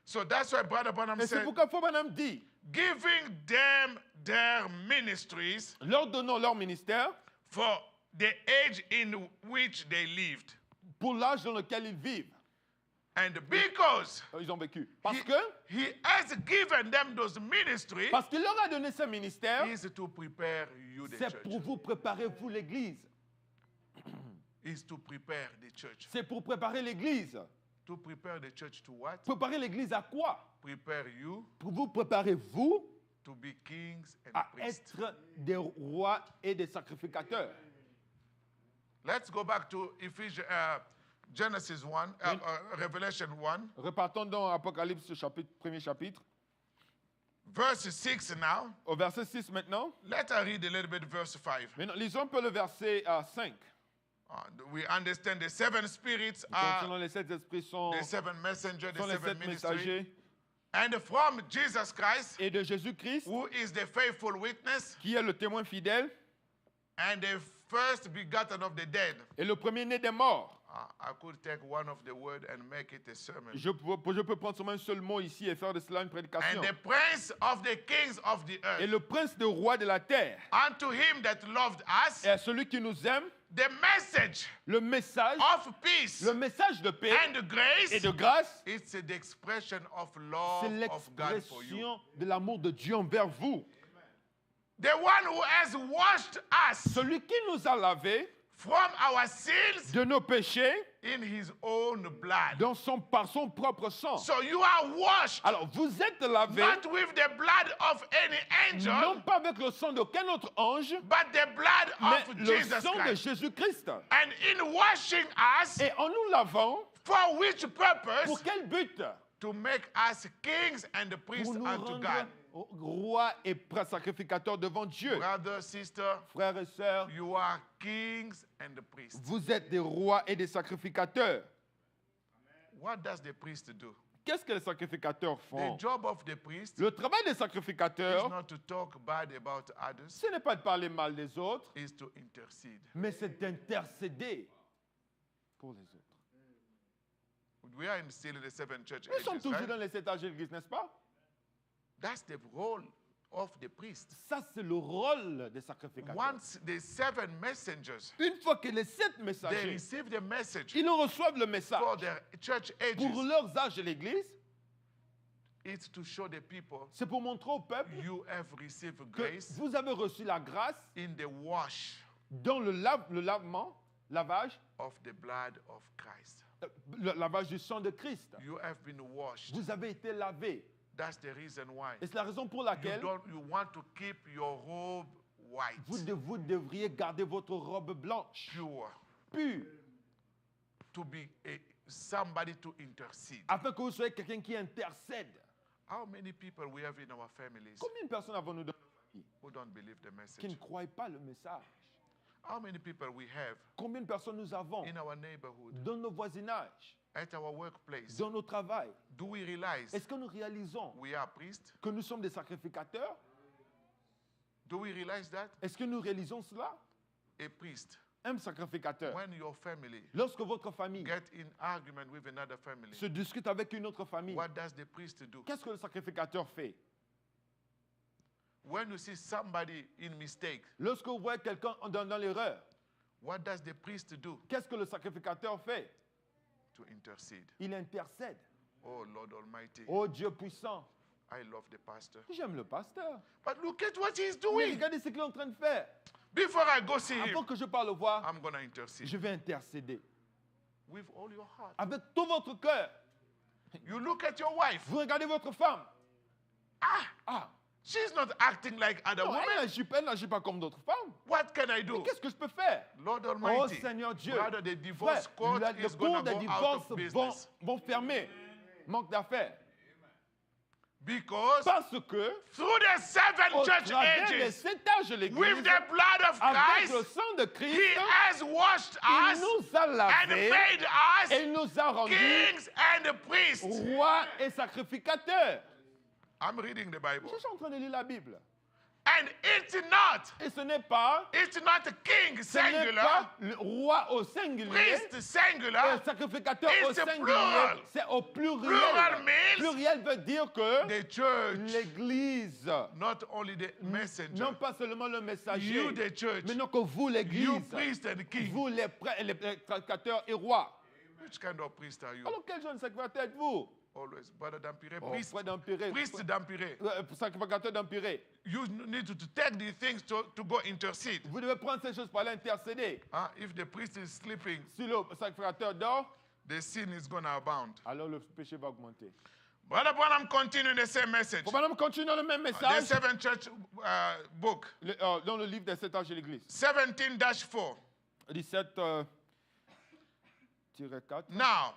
So that's why Brother Branham Et c'est said, pourquoi Branham dit, giving them their ministries leur donnant leur ministère for the age in which they lived. pour l'âge dans lequel ils vivent. And because Ils ont vécu. Parce he, que he has given them those ministries, parce qu'il leur a donné ce ministère, is to prepare you the c'est church. pour vous préparer, vous l'église. Is to prepare the church. C'est pour préparer l'église. To prepare the church to what? Préparer l'église à quoi? Prepare you Pour vous préparer vous to be kings and à priests. être des rois et des sacrificateurs. Let's go back to Genesis 1, Revelation 1, Repartons dans Apocalypse, premier chapitre, verse 6 now. au verset 6 maintenant. Let us read a little bit verse 5. Maintenant, lisons un peu le verset 5. We understand the seven spirits Concernant are les 7 esprits sont the seven messengers, the les seven 7 ministries. messagers. And from Jesus Christ, Et de Jésus-Christ, who is the faithful witness qui est le témoin fidèle and the first begotten of the dead. et le premier-né des morts. I could take one of the word and make it a sermon. Je peux prendre seulement un seul mot ici et faire de cela une prédication. And the prince of the kings of the Et earth, le prince des rois de la terre, unto him that loved us, et à celui qui nous aime, the message le message, of peace le message de paix and grace, et de grâce, it's the expression of c'est love of God for you. l'expression de l'amour de Dieu envers vous. The one who has washed us Celui qui nous a lavés from our sins de nos péchés in his own blood. par son propre sang. So you are washed Alors, vous êtes lavés, not with the blood of any angel, non pas avec le sang d'aucun autre ange, but the blood mais of le Jesus sang de Christ. Jésus-Christ. And in washing us, Et en nous lavant, for which purpose? pour quel but? To make us kings and priests Pour nous unto rendre God. rois et sacrificateurs devant Dieu. Brother, sister, Frères et sœurs, you are kings and priests. vous êtes des rois et des sacrificateurs. What does the priest do? Qu'est-ce que les sacrificateurs The font? job of the priest Le travail des is sacrificateurs, not to talk bad about others, ce n'est pas de parler mal des autres, is to intercede. mais c'est d'intercéder pour les autres. We are still in the seven church Nous sommes ages, toujours right? dans les 7 âges de l'Église, n'est-ce pas? That's the role of the priest. Ça, c'est le rôle des sacrificateurs. Once the seven messengers, Une fois que les 7 they messagers, receive the message ils reçoivent le message for their church ages, pour leurs âges de l'Église, it's to show the people c'est pour montrer au peuple you have received que grace vous avez reçu la grâce in the wash dans le lavage, of the blood of Christ. le lavage du sang de Christ. You have been washed. Vous avez été lavé. That's the reason why. Et c'est la raison pour You laquelle want to keep your robe white, vous devriez garder votre robe blanche, pure, pure, to be somebody to intercede. afin que vous soyez quelqu'un qui intercède. How many people we have in our families Combien de personnes avons-nous dans nos familles who don't believe the qui message? ne croient pas le message? How many people we have Combien de personnes nous avons in our neighborhood, dans nos voisinages, at our workplace? dans nos travails? Do we realize Est-ce que nous réalisons we are priests? que nous sommes des sacrificateurs? Do we realize that? Est-ce que nous réalisons cela? A priest, Un sacrificateur. when your family Lorsque votre famille get in argument with another family, se discute avec une autre famille, what does the priest do? qu'est-ce que le sacrificateur fait? When you see somebody in mistake, Lorsque vous voyez quelqu'un dans l'erreur, what does the priest do? qu'est-ce que le sacrificateur fait? To intercede. Il intercède. Oh Lord Almighty, Oh Dieu puissant, I love the pastor. j'aime le pasteur. But look at what he's Mais doing. regardez ce qu'il est en train de faire. Before I go see Avant him, que je parle le voir, I'm going to intercede je vais intercéder. with all your heart. Avec tout votre cœur, You look at your wife. vous regardez votre femme. Ah, She's not acting like other non, women. elle n'agit pas comme d'autres femmes. What can I do? Qu'est-ce que je peux faire? Lord Oh Almighty, Seigneur Dieu, brother, the divorce frère, court le is going cours to des go out divorces of business. vont fermer. Manque d'affaires. Because Parce que, through the seven au church travers des ages, 7 âges de with l'Église, the blood of avec le Christ, sang de Christ, He has washed il us nous a and lavés made et us il nous a rendus kings and priests. rois et sacrificateurs. I'm reading the Bible. Je suis en train de lire la Bible. And it's not Et ce n'est pas, king ce n'est singular, pas le roi au singulier, priest et singular. sacrificateur It's au the singulier. plural. C'est au pluriel. Plural means Pluriel veut dire que The church, l'Église, not only the messenger, non pas seulement le messager, you the church, mais non que vous l'Église, you priest and king. vous les sacrificateurs et rois. Which kind of priest are you? Alors quel genre de sacrificateur êtes-vous? Always, brother Dampire, Oh, priest, frère d'Empiré, priest Dampire. sacrificateur d'Empiré. You need to take these things to go intercede. Vous devez prendre ces choses pour aller intercéder. If the priest is sleeping, Si le sacrificateur dort, the sin is going to abound. alors le péché va augmenter. Brother Branham continued the same message. Pour madame continue dans le même The message Seven Church book, dans le livre des 7 âges de l'Église. 17-4. 17-4. Now,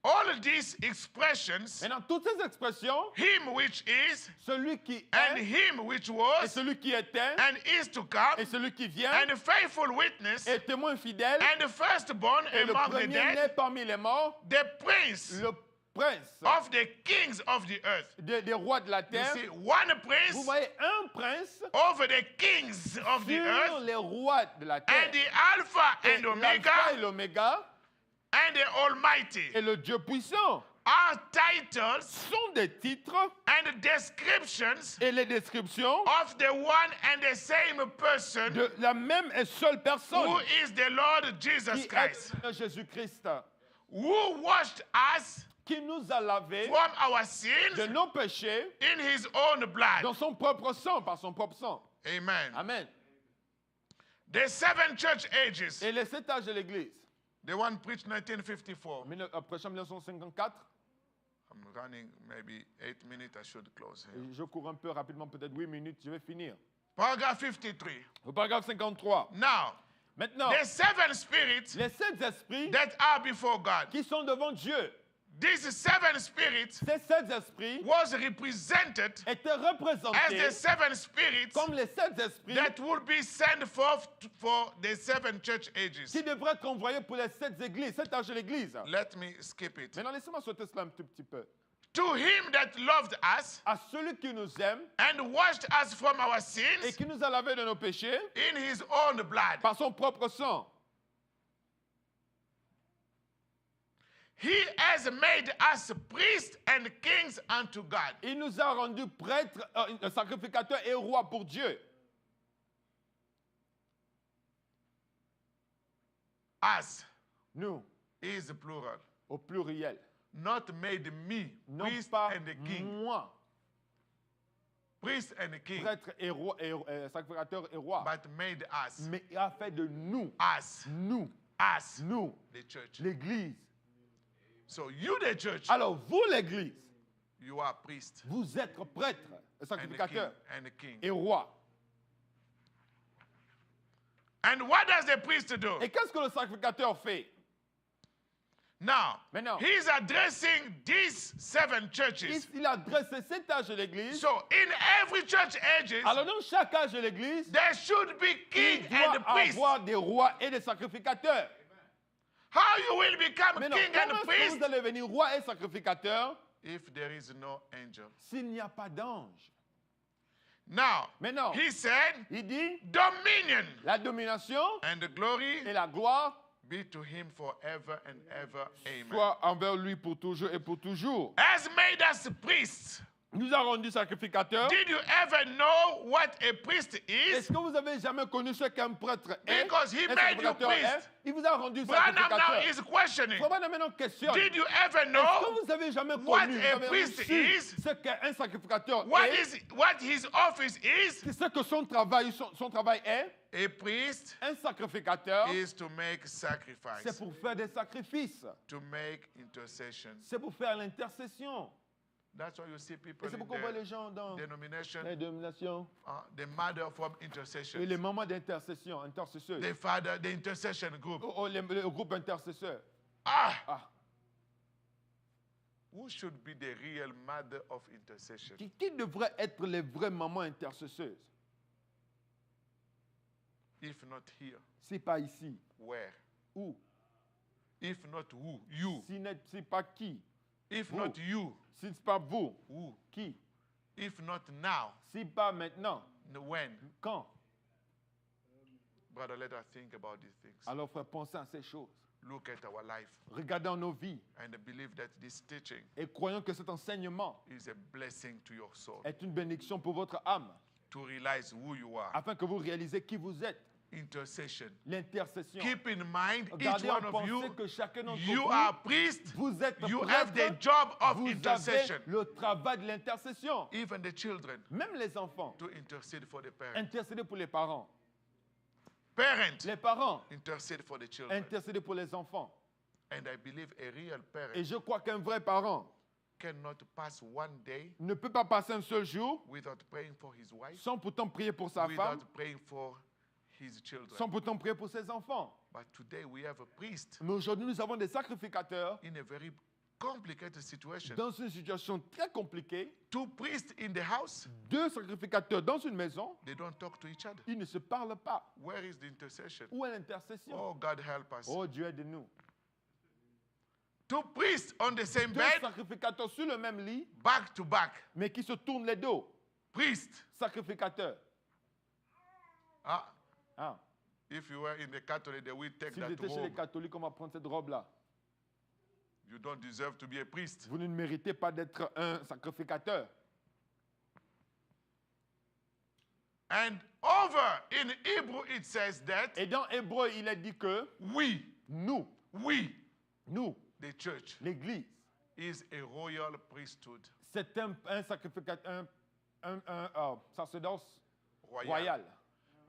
all these expressions, Maintenant, toutes ces expressions, him which is, celui qui and est, him which et was, celui qui était, and is to come, et celui qui vient, and faithful witness, et témoin fidèle, and the firstborn et le among the premier-né dead, parmi les morts, the prince le prince of the kings of the earth. des rois de la You terre. see, one Vous prince voyez un prince over the kings of the sur earth, les rois de la and terre. the Alpha Et and l'alpha et Omega, l'oméga and the Almighty et le Dieu puissant are titles sont des titres and descriptions et les descriptions of the one and the same person de la même et seule personne who is the Lord qui Jesus est Christ, le Seigneur Jésus-Christ, who washed us qui nous a lavés from our de sins nos péchés in his own blood. dans son propre sang, par son propre sang. Amen. Amen. The seven church ages, Et les 7 âges de l'Église, the one preached 1954. prêché en 1954, I'm running maybe 8 minutes, I should close here. et je cours un peu rapidement, peut-être 8 minutes, je vais finir. Paragraph 53. Au paragraphe 53. Now, Maintenant, the seven spirits les 7 esprits that are before God, qui sont devant Dieu, these seven spirits ces 7 esprits was represented étaient as the représentés seven spirits comme les 7 esprits that would be sent forth for the seven church ages. qui devraient être envoyés pour les 7 églises, 7 âges de l'Église. Let me skip it. Maintenant, laissez-moi sauter cela un tout petit peu. To him that loved us À celui qui nous aime and washed us from our et sins qui nous a lavés de nos péchés in his own blood. par son propre sang. He has made us priests and kings unto God. Il nous a rendus prêtres, sacrificateurs et rois pour Dieu. Us Nous, is plural. au pluriel. Not made me Non priest pas and a king. moi, Priest and a king. prêtre et roi, sacrificateur et roi, But made us. mais il a fait de nous, Us. nous, Us. nous, The church. l'Église. So you the church. Alors vous, l'Église, You are priest vous êtes prêtre, and a king. sacrificateur And a king. et roi. And what does the priest do? Et qu'est-ce que le sacrificateur fait? Now, Maintenant, he's addressing these seven churches. il adresse ces 7 âges de l'Église. So in every church ages, Alors dans chaque âge de l'Église, there should be king il and doit priest. avoir des rois et des sacrificateurs. How you will become Maintenant, king comment and est-ce que priest vous allez devenir roi et sacrificateur if there is no angel? s'il n'y a pas d'ange? Now, Maintenant, he said, il dit, dominion la domination and the glory et la gloire be to him forever and ever. Amen. soient envers lui pour toujours et pour toujours. Has made us priests. Nous a rendu sacrificateurs. Did you ever know what a priest Est-ce is? que vous avez jamais connu ce qu'un prêtre est? Because he Un made you sacrificateur est? priest. Il vous a rendu Branham now sacrificateur. is questioning. Faut maintenant question. Did you ever Est-ce know que vous avez jamais what connu, a vous avez priest su is? ce qu'un sacrificateur what est? his office is? C'est ce que son travail est? A priest Un sacrificateur, is to make c'est sacrifice, pour faire des sacrifices. to make intercession. C'est pour faire l'intercession. That's why you see people Et c'est in pourquoi on voit les the gens dans denomination, les dénominations the mother from et intercession, les moments d'intercession, intercesseurs. the father, the intercession group. Le groupe intercesseur. Ah, Ah, who should be the real mother of intercession? qui devrait être les vraies mamans intercesseuses? If not here, C'est pas ici. where? Où? If not who? You. Si pas qui? If Who? not you, Si c'est pas vous, who? qui? If not now, Si pas maintenant, when? quand? Brother, let us think about these things. Alors, frère, pensez à ces choses. Look at our life Regardons nos vies and believe that this teaching et croyons que cet enseignement is a blessing to your soul. est une bénédiction pour votre âme, To realize who you are. afin que vous réalisez qui vous êtes. Intercession. L'intercession. Keep in mind, each Gardez en one of you, pensée que chacun d'entre you vous, are priest. vous êtes You have the prêtre, job of vous intercession. avez le travail de l'intercession. Even the children, Même les enfants, to intercede for the parents. intercédez pour les parents. Parents, Les parents, intercede for the children. intercédez pour les enfants. And I believe a real parent Et je crois qu'un vrai parent cannot pass one day ne peut pas passer un seul jour without praying for his wife, sans pourtant prier pour sa femme, without praying for his children. sans pourtant prier pour ses enfants. But today we have a priest Mais aujourd'hui, nous avons des sacrificateurs in a very complicated situation. dans une situation très compliquée. 2 priests in the house, 2 sacrificateurs dans une maison, they don't talk to each other. ils ne se parlent pas. Where is the intercession? Où est l'intercession? Oh, God help us. Oh Dieu, aide-nous. 2 priests on the same 2 bed, sacrificateurs sur le même lit, back to back. mais qui se tournent les dos. Priest. Sacrificateurs. Ah, Ah. if you were in the Catholic, they will take Si that j'étais chez les robe. catholiques, on va prendre cette robe-là. You don't deserve to be a priest. Vous ne méritez pas d'être un sacrificateur. And over in Hebrew, it says that Et dans Hébreu, il est dit que nous, the church, l'Église, is a royal priesthood. c'est un sacrificateur, un sacerdoce royal.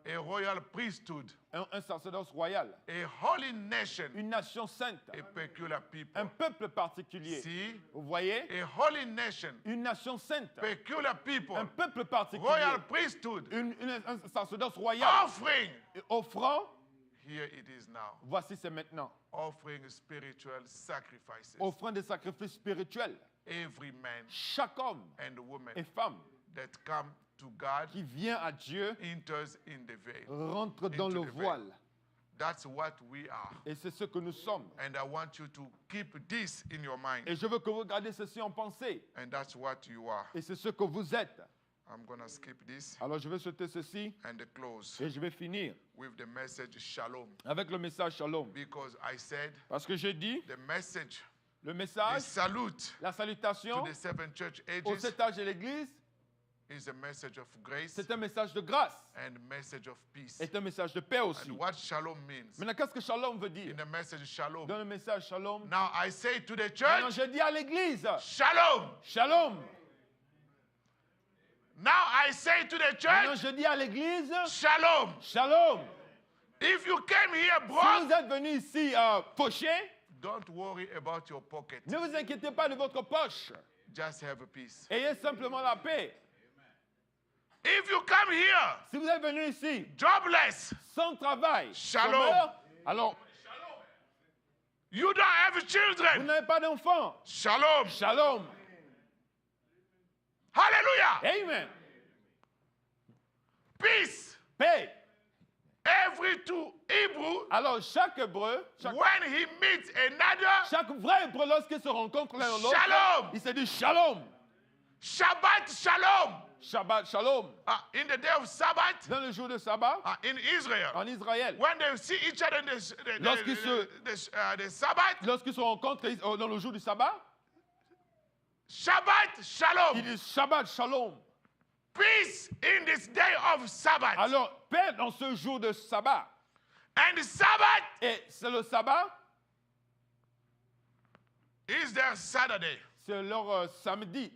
A royal priesthood. Un sacerdoce royal. A holy nation. Une nation sainte. A peculiar people. Un peuple particulier. See? Vous voyez? A holy nation. Une nation sainte. Peculiar people. Un peuple particulier. Royal priesthood. Un sacerdoce royal. Offering. Offrant. Here it is now. Voici c'est maintenant. Offering spiritual sacrifices. Offrant des sacrifices spirituels. Every man. Chaque homme and woman. Et femme. That come to God. Qui vient à Dieu. Enters in the veil. Rentre dans le voile. That's what we are. Et c'est ce que nous sommes. And I want you to keep this in your mind. Et je veux que vous gardez ceci en pensée. And that's what you are. Et c'est ce que vous êtes. I'm going to skip this. Alors je vais sauter ceci. And close. Et je vais finir. With the message shalom. Avec le message shalom. Because I said. Parce que j'ai dit. The message. Le message. The salute. La salutation. To the 7 church ages. Aux 7 âges de l'Église. Is a message of grace. C'est un message de grâce. And message of peace. Et un message de paix aussi. And what shalom means. Maintenant, qu'est-ce que shalom veut dire? In the message shalom. Dans le message shalom. Now I say to the church. Maintenant, je dis à l'Église. Shalom. Shalom. Now I say to the church. Maintenant, je dis à l'Église. Shalom. Shalom. If you came here broke. Si vous êtes venu ici fauché. Don't worry about your pocket. Ne vous inquiétez pas de votre poche. Just have a peace. Ayez simplement la paix. If you come here, si vous êtes venu ici, jobless, sans travail, shalom. Chômeur, alors, you don't have children. Vous n'avez pas d'enfants. Shalom. Shalom. Hallelujah. Amen. Peace. Paix. Every two Hebrew, alors chaque hébreu, when he meets another, chaque vrai hébreu lorsqu'il se rencontre l'un l'autre, shalom. Il se dit shalom. Shabbat shalom. Shabbat shalom. In the day of Sabbath, dans le jour de sabbat, in Israel, en Israël, when they see each other in the Sabbath, lorsqu'ils se rencontrent dans le jour du sabbat, Shabbat shalom. Ils disent Shabbat shalom. Peace in this day of Sabbath. Alors, paix dans ce jour de sabbat. And Sabbath, et c'est le sabbat, is their Saturday. C'est leur samedi.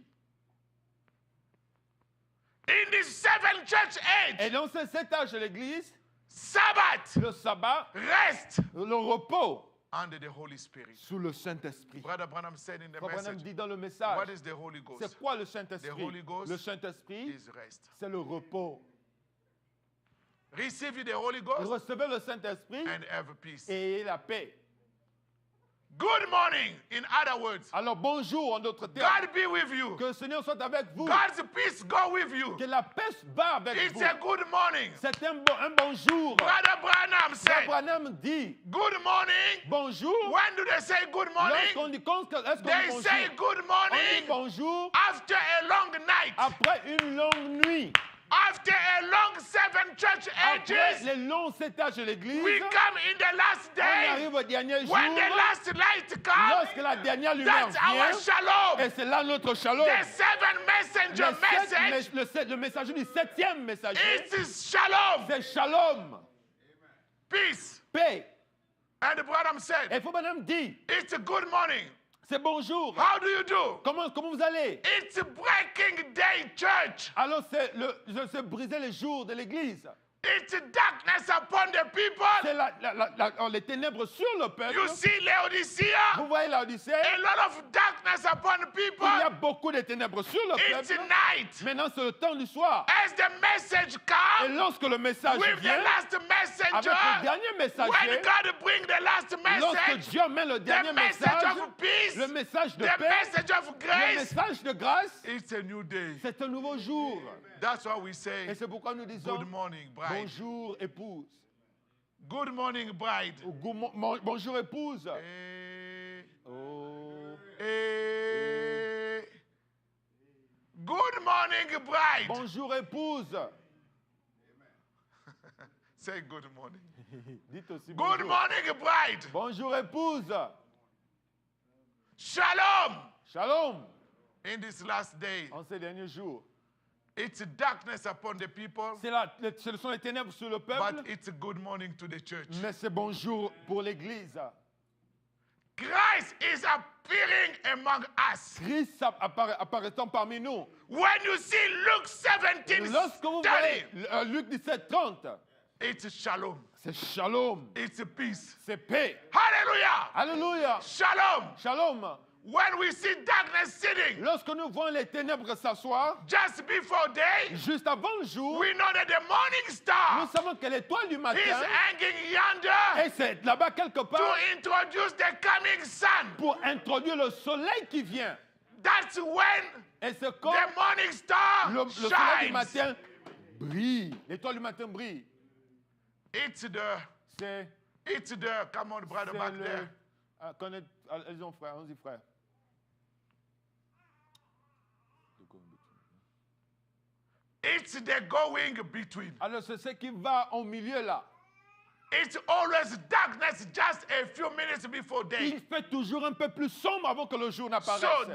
In this 7 church age, et dans ces 7 âges de l'Église, Sabbath, le sabbat, rest, le repos, under the Holy Spirit. Sous le Saint-Esprit. Brother Branham said in the Branham message, dit dans le message, what is the Holy Ghost? C'est quoi le Saint-Esprit? The Holy Ghost le Saint-Esprit, is rest. C'est le repos. Receive the Holy Ghost, recevez le Saint-Esprit, and have peace. Et ayez la paix. Good morning, in other words. Alors bonjour en d'autres termes. God be with you. Que le Seigneur soit avec vous. God's peace go with you. Que la paix va avec It's vous. a good morning. C'est un bonjour. Brother Branham said, Branham dit good morning. Bonjour. When do they say good morning? Lorsqu'on dit, est-ce qu'on they dit bonjour? say good On dit morning bonjour after a long night. Après une longue nuit. After a long 7 church Après ages, les longs 7 âges de l'Église, we come in the last on day. arrive au dernier jour. When the last light comes, Lorsque la dernière lumière that's our vient, shalom. et c'est là notre shalom. The 7 messenger message. Le messager du 7e messager, It is shalom. c'est shalom. Peace. Paix. And the Branham said, Et Branham dit, it's a good morning. c'est bonjour. How do you do? Comment vous allez? It's a breaking day church. Alors c'est briser les jours de l'Église. It's darkness upon the people. C'est les ténèbres sur le peuple. You see Laodicea? Vous voyez l'Odyssée? A lot of darkness upon people. Il y a beaucoup de ténèbres sur le It's peuple. night. Maintenant, c'est le temps du soir. As the message Et comes, lorsque le message with the vient, last avec messenger, le dernier when messager, God brings the last lorsque message, Dieu met le dernier the message message, of peace, le message de the paix, message of le grace, message de grâce, it's a new day. c'est un nouveau jour. That's why we Et say, c'est pourquoi nous disons good morning, bride. bonjour épouse. Good morning, bride. Ou bonjour épouse. Eh, Oh. eh. Good morning, bride. Bonjour épouse. Say good morning. Dites aussi Good bonjour. morning, bride. Bonjour épouse. Shalom. Shalom. In this last day, En ces derniers jours. it's darkness upon the people, Ce sont les ténèbres sur le but peuple, it's a good morning to the church. mais c'est bonjour pour l'église. Christ is appearing among us. Christ apparaissant parmi nous. When you see Luke 17 Lorsque vous study, voyez Luc 17, 30, it's shalom. c'est shalom, It's peace. c'est paix. Hallelujah. Alléluia. Shalom. Shalom. When we see darkness sitting Lorsque nous voyons les ténèbres s'asseoir, just before day, juste avant le jour, we know that the morning nous star savons que l'étoile du is matin, hanging yonder et c'est là-bas quelque to part introduce the coming sun. pour introduire le soleil qui vient. That's when Et c'est quand the morning star le soleil du shines. matin brille. L'étoile du matin brille. It's C'est the, come on, brother, back le... there. Allons-y, frère, allons-y, frère. It's the going between. Alors, c'est ce qui va au milieu là. It's always darkness just a few minutes before day. Il fait toujours un peu plus sombre avant que le jour n'apparaisse. So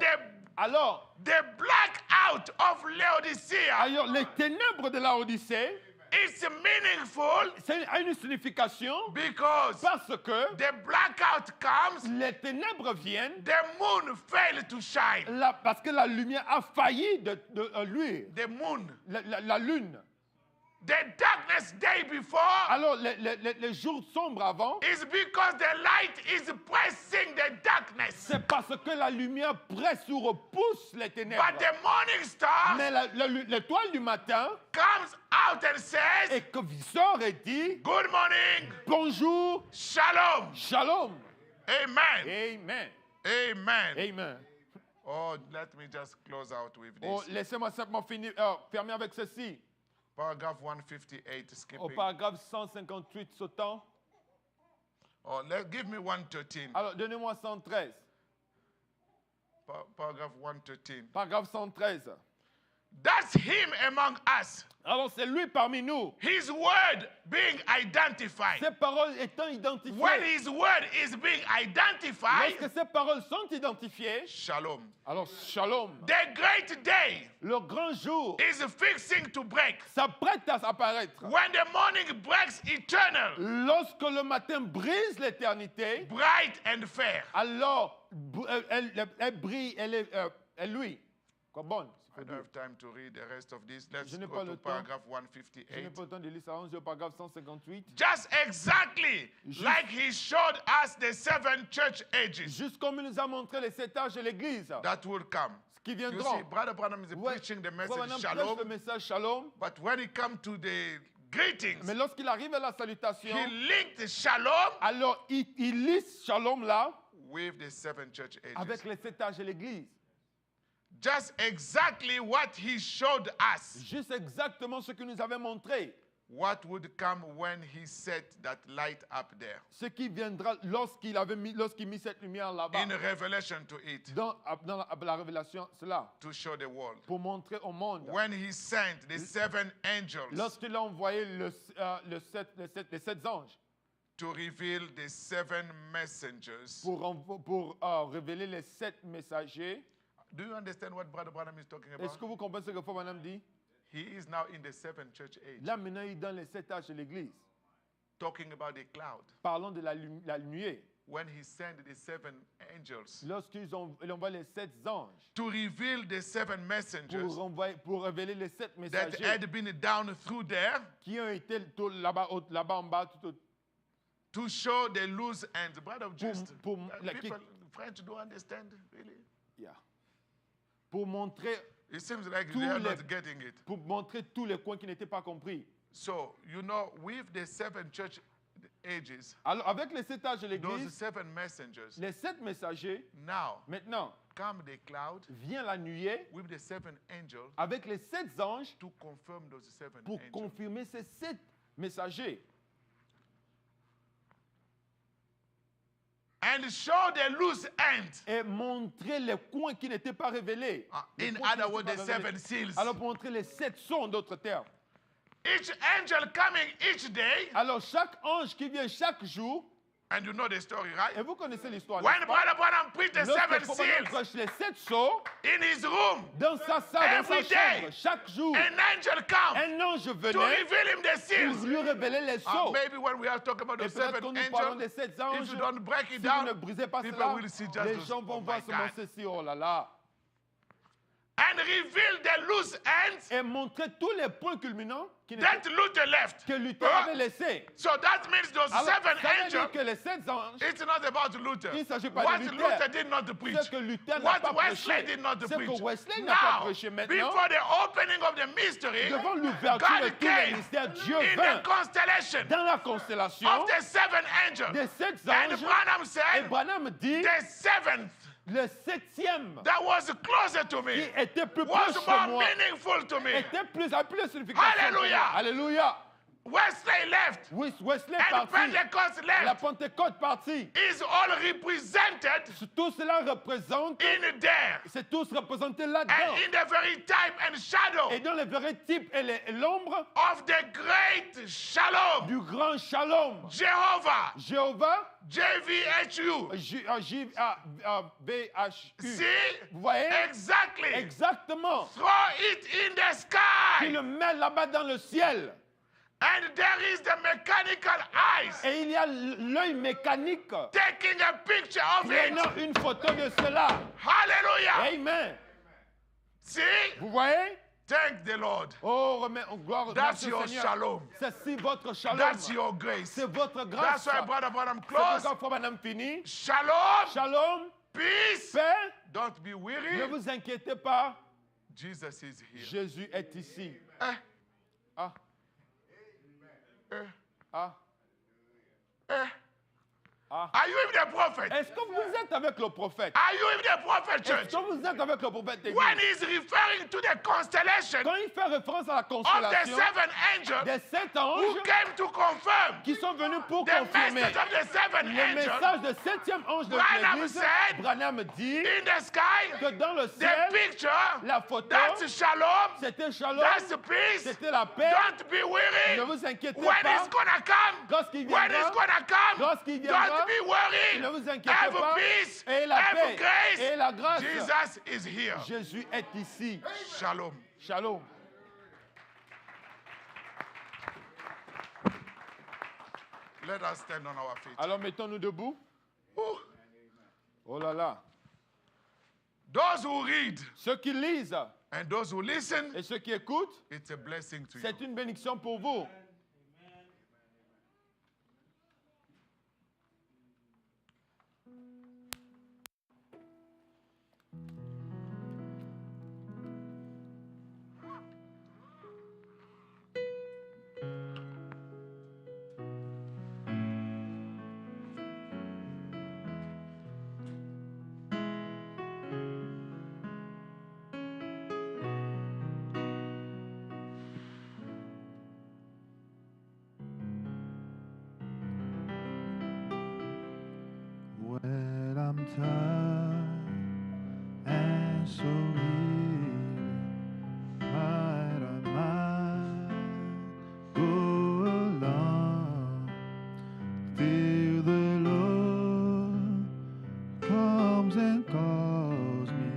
Alors, the blackout of Laodicea alors, les ténèbres de la Odyssée, is meaningful a une signification because parce que the blackout comes, les ténèbres viennent the moon failed to shine. parce que la lumière a failli de luire. The moon. La lune. The darkness day before Alors, les jours sombres avant, is because the light is pressing the darkness. c'est parce que la lumière presse ou repousse les ténèbres. But the morning star Mais l'étoile du matin, comes out and says, et que sort et dit, good morning, bonjour, shalom. shalom. Amen. Amen. Amen. Amen. Oh, let me just close out with Oh, this. laissez-moi simplement fermer avec ceci. Paragraph 158, Au skipping. paragraphe 158 sautant. Oh, give me 113. Alors, donnez-moi 113. Paragraph 113. Paragraphe 113. That's him among us. Alors, c'est lui parmi nous. His word being identified. Ces paroles étant When identifiées. his word is being identified, Lorsque ces paroles sont identifiées, shalom. alors shalom. The great day Le grand jour is fixing to break. s'apprête à apparaître. When the morning breaks eternal, Lorsque le matin brise l'éternité, bright and fair. alors elle brille, elle lui. Quoi bon? I don't have time to read the rest of this. Let's Je n'ai go pas to le temps. paragraph Je n'ai 158. pas le temps de lire ça. Allons-y au paragraphe 158. Just exactly like he showed us the 7 church ages Juste comme il nous a montré les 7 âges de l'Église, that will come. ce qui You viendront. see, Brother Branham is Ouais, preaching the Frère message Branham prêche shalom, le message shalom, but when he comes to the greetings, mais lorsqu'il arrive à la salutation, he linked shalom alors il lit shalom là with the 7 church ages. avec les 7 âges de l'Église. Just exactly what he showed us. Juste exactement ce que nous avait montré. What would come when he set that light up there. Ce qui viendra lorsqu'il mit cette lumière là-bas. In Revelation to it, Dans la révélation, cela, to show the world. pour montrer au monde. When he sent the 7 angels Lorsqu'il a envoyé les 7 anges to reveal the 7 messengers. pour révéler les 7 messagers, Do you understand what Brother Branham is talking est-ce about? que vous comprenez ce que Frère Branham dit? He is now in the 7 church age. Là, maintenant, il est dans les 7 âges de l'Église. talking about the cloud. Parlons de la nuée. When he sent the 7 angels Il envoie les 7 anges to reveal the 7 messengers pour révéler les 7 that messagers had been down through there qui ont été là-bas en bas to show the loose ends. Brother, just qui- people, French don't understand, really. Yeah. Pour montrer It seems like Tous they are les- not getting it. pour montrer tous les coins qui n'étaient pas compris. So, you know, with the 7 church ages, Alors, avec les 7 âges de those l'Église, 7 messengers, les 7 messagers, now maintenant, come the cloud vient la nuée with the 7 angels avec les 7 anges to confirm those 7 pour angels. confirmer ces 7 messagers And show the loose ends. et montrer les coins qui n'étaient pas révélés. Les In coins qui other words, n'étaient the pas révélés. 7 seals. Alors, pour montrer les 7 sons, d'autres termes. Each angel coming each day, Alors, chaque ange qui vient chaque jour, and you know the story, right? et vous connaissez l'histoire, When n'est-ce pas? Brother Branham preached the Lorsque 7 Probablement seals prêche les 7 sons, in his room, dans sa salle, dans Every sa day. chambre, chaque jour, an angel comes un ange to venait reveal him the pour seals. lui révéler les sons. Maybe when we are talking about Et the peut-être 7 quand nous parlons des angels, 7 if anges, you don't break si it vous ne down, brisez pas people cela, will see just les those, gens vont oh voir my seulement God. ceci, oh là là. And reveal the loose ends Et montrer tous les points culminants qui that n'étaient- Luther left. que Luther avait laissés. So that means those Alors, 7 ça veut dire angels, que les 7 anges, it's not about Luther. il ne s'agit pas What de Luther. Luther did not preach. ce que Luther n'a What pas Wesley prêché, did not ce preach. que Wesley n'a pas Now, prêché maintenant, before the opening of the mystery, devant l'ouverture de God tous les came mystères, Dieu in vint the constellation dans la constellation of the 7 angels. des 7 And anges. Branham Et said, Branham dit, the 7th le 7e that was closer to qui me était plus was proche de more moi, meaningful to me. était a plus de signification. pour Alléluia. moi. Alléluia. Wesley left, Wesley and parti, Pentecost la left. Pentecôte partie. Is all represented Tout cela représente, in there. c'est tous représentés And là-dedans. in the very type and shadow Et dans le vrai type et l'ombre of the great shalom, du grand shalom. Jehovah, Jéhovah, JVHU. VHU. See? Vous voyez? Exactly. Exactement. Throw it in the Tu sky. le mets là-bas dans le ciel. And there is the mechanical eyes Et il y a l'œil mécanique. taking a picture of it. Prenant une photo de cela. Hallelujah. Amen. See? Vous voyez? Thank the Lord. Oh, gloire That's merci au your Seigneur. shalom. C'est votre shalom. That's your grace. C'est votre grâce. That's why Brother Branham C'est close. pourquoi Frère Branham finit. Shalom, Shalom, peace. paix. Don't be Ne weary. vous inquiétez pas. Jesus is here. Jésus est ici. Eh, Ah, eh, ah, eh. ah. Are you with the prophet? Est-ce que vous êtes avec le prophète? Are you with the prophet Est-ce church? que vous êtes avec le prophète d'église? When he's referring to the constellation Quand il fait référence à la of the constellation 7 angels des 7 who anges came to confirm qui sont venus pour the confirmer message of the 7 le angels message du 7e ange de Branham l'église, said, Branham dit in the sky, que dans le the ciel, picture, la photo, that's shalom, c'était shalom, that's peace. c'était la paix. Don't be Ne weary. vous inquiétez When pas. it's gonna come, Lorsqu'il when viendra, it's gonna come, lorsqu'il viendra, don't be worried. ne vous inquiétez Have pas. peace, Et la have paix, grace. et la grâce. Jesus is here. Jésus est ici. Shalom. Shalom. Let us stand on our feet. Alors mettons-nous debout. Ooh. Oh là là. Those who read Ceux qui lisent and those who listen, et ceux qui écoutent, it's a blessing to you. c'est une bénédiction pour vous. When I'm tired and so weary, might I go along till the Lord comes and calls me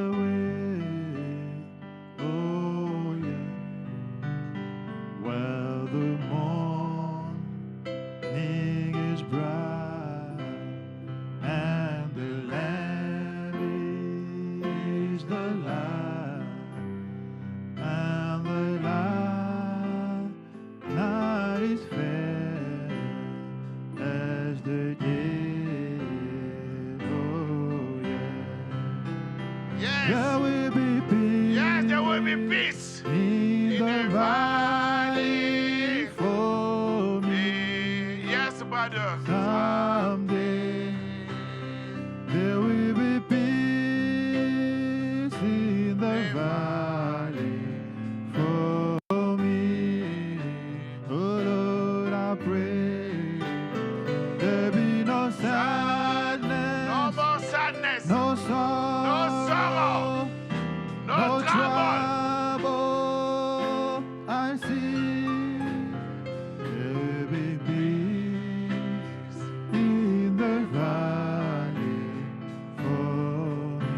away. Oh yeah. Well, the morning the day. Oh, yeah. Yes. There will be peace. Yes, there will be peace In in the the valley valley. for me. Yes, brothers. Someday there will be peace in the valley for me. Oh Lord, I pray there be no sadness, No more sadness. no sorrow, No sorrow. No no trouble. trouble. I see there will be peace in the valley for me.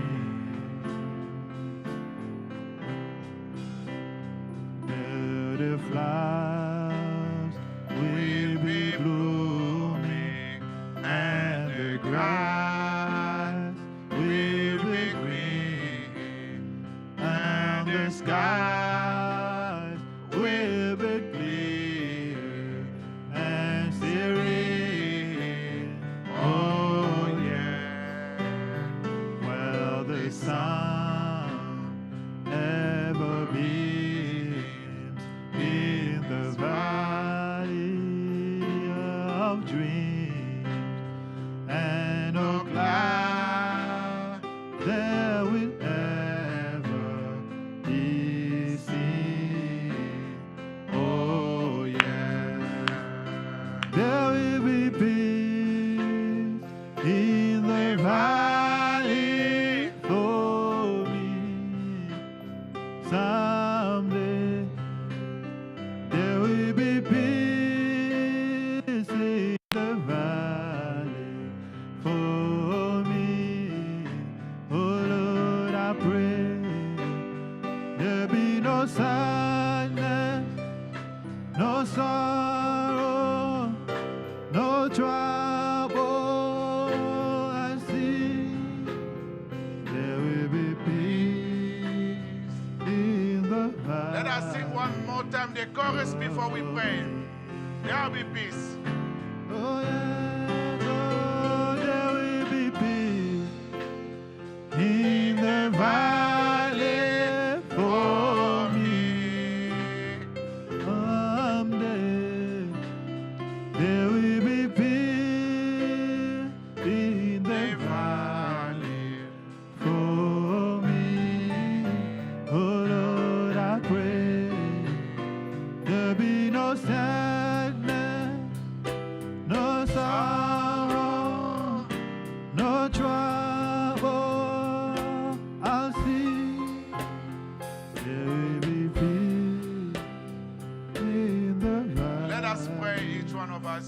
There the flowers will be blooming and the grass will be green and the skies will be clear and serene. Oh yeah, well the sun ever beams in the valley of dreams, and no cloud there will ever be seen. Oh yeah, there will be peace in the valley for me. Someday there will be peace in the valley for me. Oh Lord, I pray there be no sadness, no sorrow, no trouble. I see there will be peace in the valley. Let us sing one more time the chorus before we pray. There will be peace. Oh yes, oh, there will be peace in the valley for me. Someday there will be peace in the valley for me. Oh Lord, I pray there be no sadness, no sorrow, no trouble. I'll see there will be peace in the valley. Let us pray, each one of us.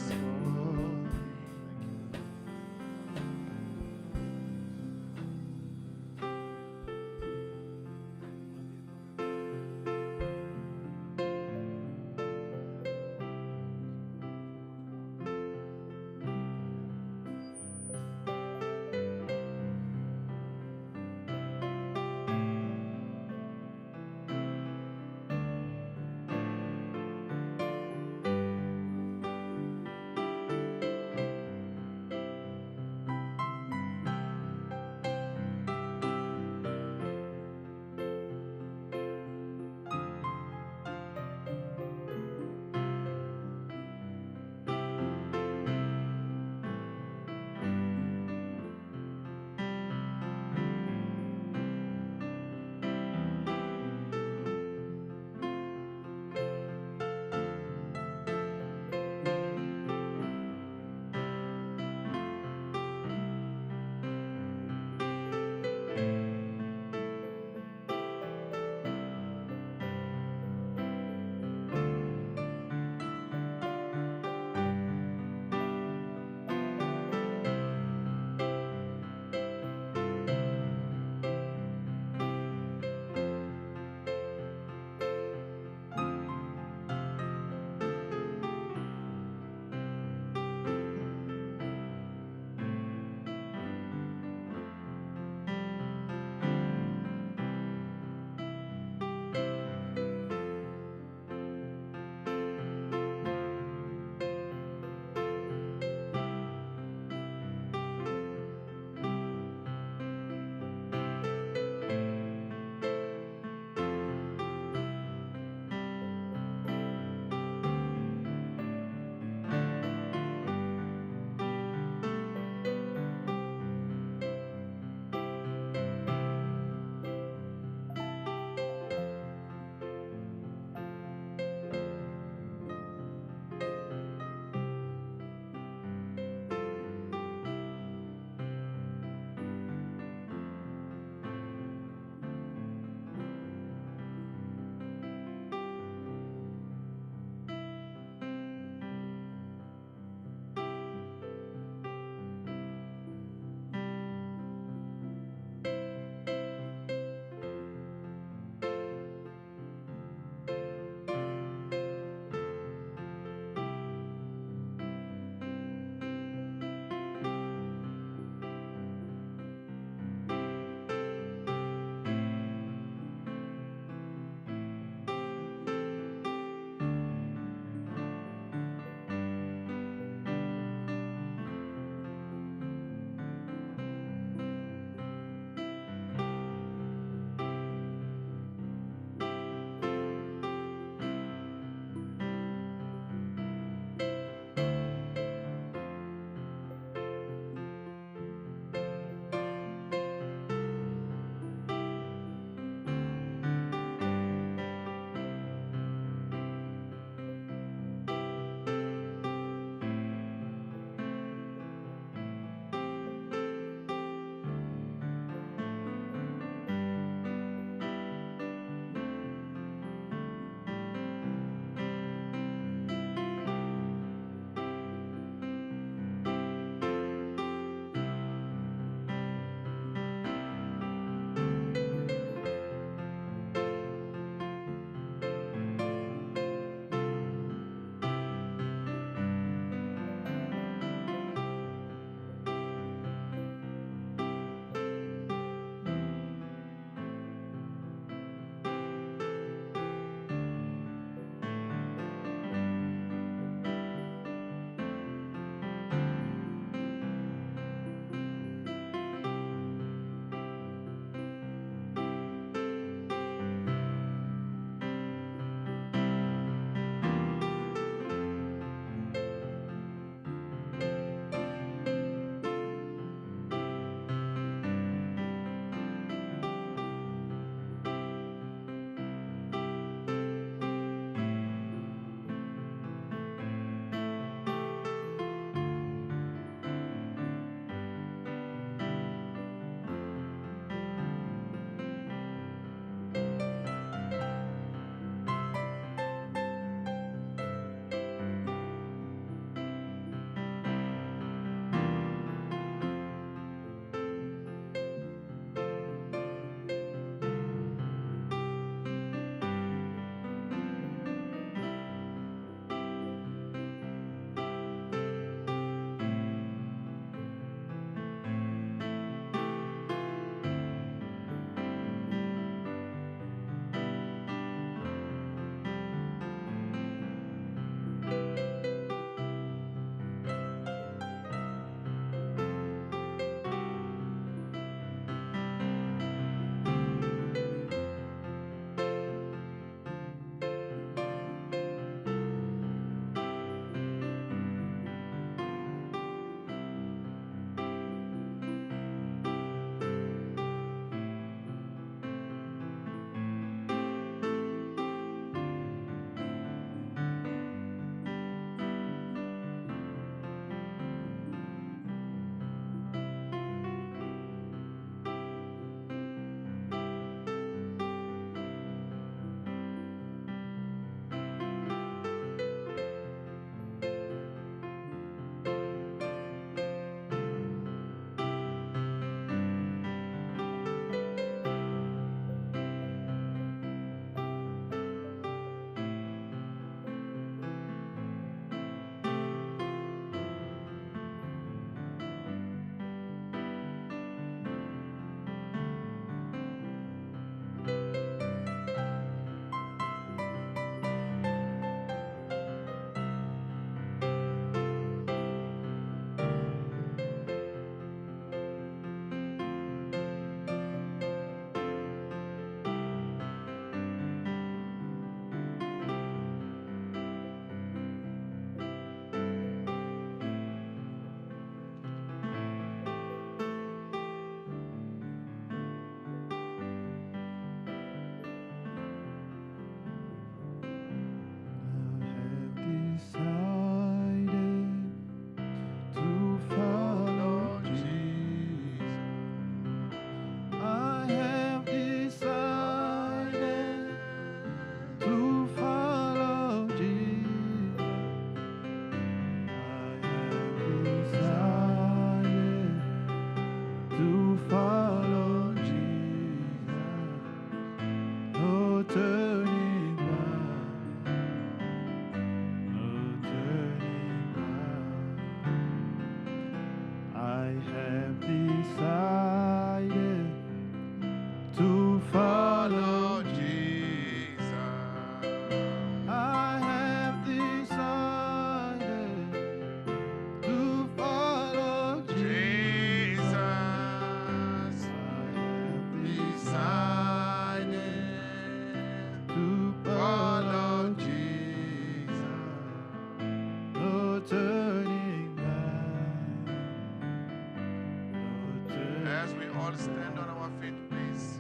all stand on our feet, please.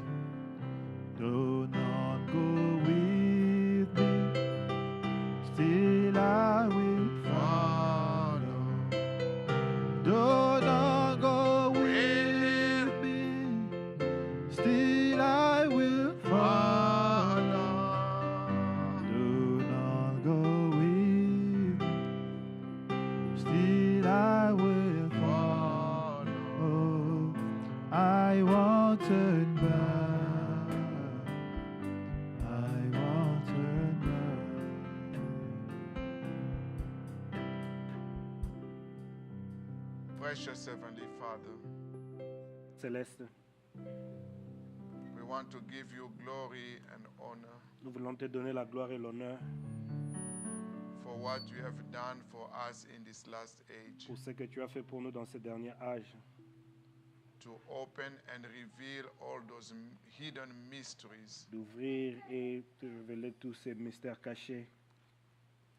Do not go with me, still I will follow. Do not go with me, still I will follow. Do not go with me, still I will follow. I won't turn back. I won't turn back. Precious Heavenly Father, Céleste, we want to give you glory and honor nous voulons te donner la gloire et l'honneur for what you have done for us in this last age, pour ce que tu as fait pour nous dans ce dernier âge, to open and reveal all those hidden mysteries. d'ouvrir et de révéler tous ces mystères cachés.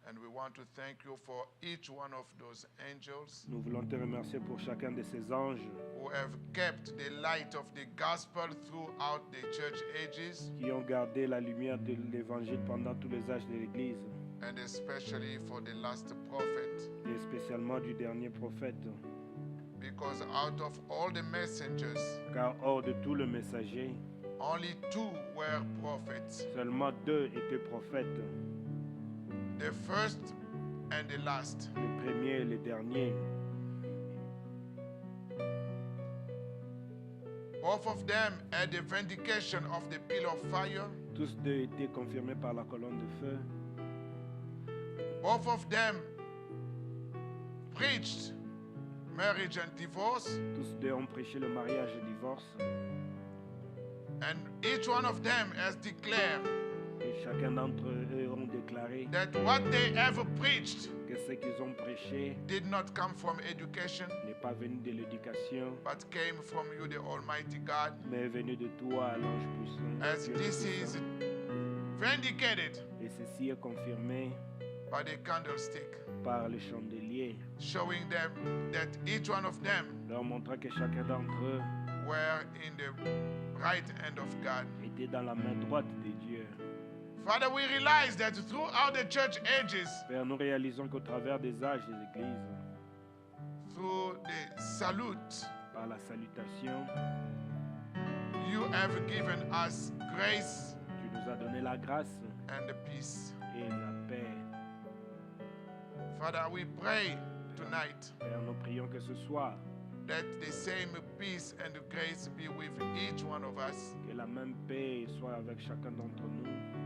And we want to thank you for each one of those angels Nous voulons te remercier pour chacun de ces anges who have kept the light of the gospel throughout the church ages, qui ont gardé la lumière de l'évangile pendant tous les âges de l'Église, and especially for the last prophet. et spécialement du dernier prophète. Because out of all the messengers, Car hors de tout le messager, only 2 were prophets, seulement 2 étaient prophètes, the first and the last. le premier et le dernier. Both of them had the vindication of the pillar of fire. Tous 2 étaient confirmés par la colonne de feu. Both of them preached marriage and divorce, Tous 2 ont prêché le mariage et le divorce. and each one of them has declared Et chacun d'entre eux ont déclaré that what they ever preached que ce qu'ils ont prêché did not come from education, n'est pas venu de l'éducation, but came from you, the Almighty God, mais est venu de toi, l'ange puissant. as Dieu this puissant. is vindicated Et ceci est confirmé by the candlestick, par le chandelier, showing them that each one of them leur montrant que chacun d'entre eux were in the right hand of God. était dans la main droite de Dieu. Father, we realize that throughout the church ages, Père, nous réalisons qu'au travers des âges de l'Église, through the salute, par la salutation, you have given us grace tu nous as donné la grâce and the peace. et la paix. Father, we pray tonight Père, nous prions que ce soir, that the same peace and grace be with each one of us. que la même paix soit avec chacun d'entre nous,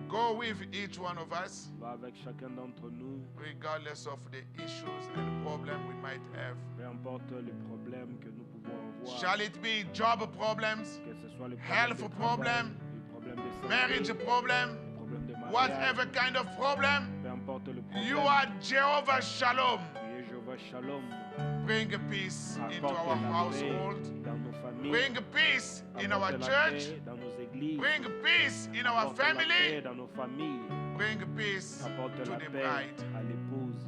Go with each one of us, va avec chacun d'entre nous, regardless of the issues and problems we might have. peu importe les problèmes que nous pouvons avoir, Shall it be job problems, que ce soit le health problème de problem, travail, le problème de santé, marriage problem, le problème de mariage, whatever kind of problem, peu importe le problème, you are Jehovah Shalom. tu es Jéhovah Shalom, Bring peace into apporte our la paix household. dans nos familles, Bring peace in our apporte la church. paix dans nos églises, Bring peace in our apporte la paix family. dans nos familles, Bring peace apporte to la the paix bride. à l'épouse.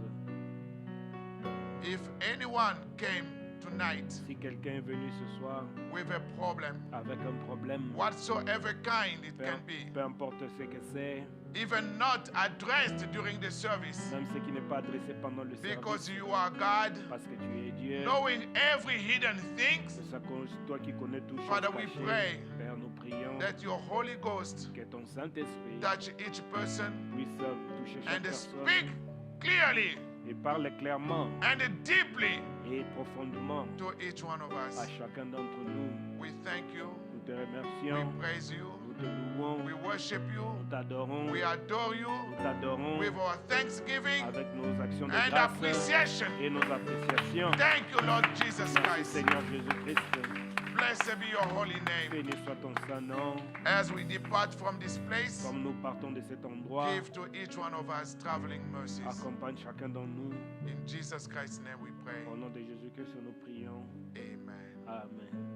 If anyone came tonight Si quelqu'un est venu ce soir with a problem, avec un problème, whatsoever kind it peu, can be, peu importe ce que c'est, even not addressed during the service, même ce qui n'est pas adressé pendant le because service, you are God, parce que tu es Dieu, knowing every hidden things, c'est ça toi qui connais tout chose Father, we cachée. pray Père, nous prions that your Holy Ghost que ton Saint-Esprit touch each person puisse toucher chaque and personne speak clearly et parle clairement and deeply et profondément to each one of à us. chacun d'entre nous. We thank you, Nous te we remercions, praise you, nous te louons, we worship you, nous t'adorons, we adore you nous t'adorons with our thanksgiving avec nos actions de and grâce appreciation. et nos appréciations. Thank you, Lord Jesus Merci Christ. Seigneur Jésus-Christ. Blessed be your holy name. Béni soit ton saint nom. As we depart from this place, Comme nous partons de cet endroit, give to each one of us traveling mercies. accompagne chacun d'entre nous. In Jesus Christ's name we pray. Au nom de Jésus-Christ, nous prions. Amen. Amen.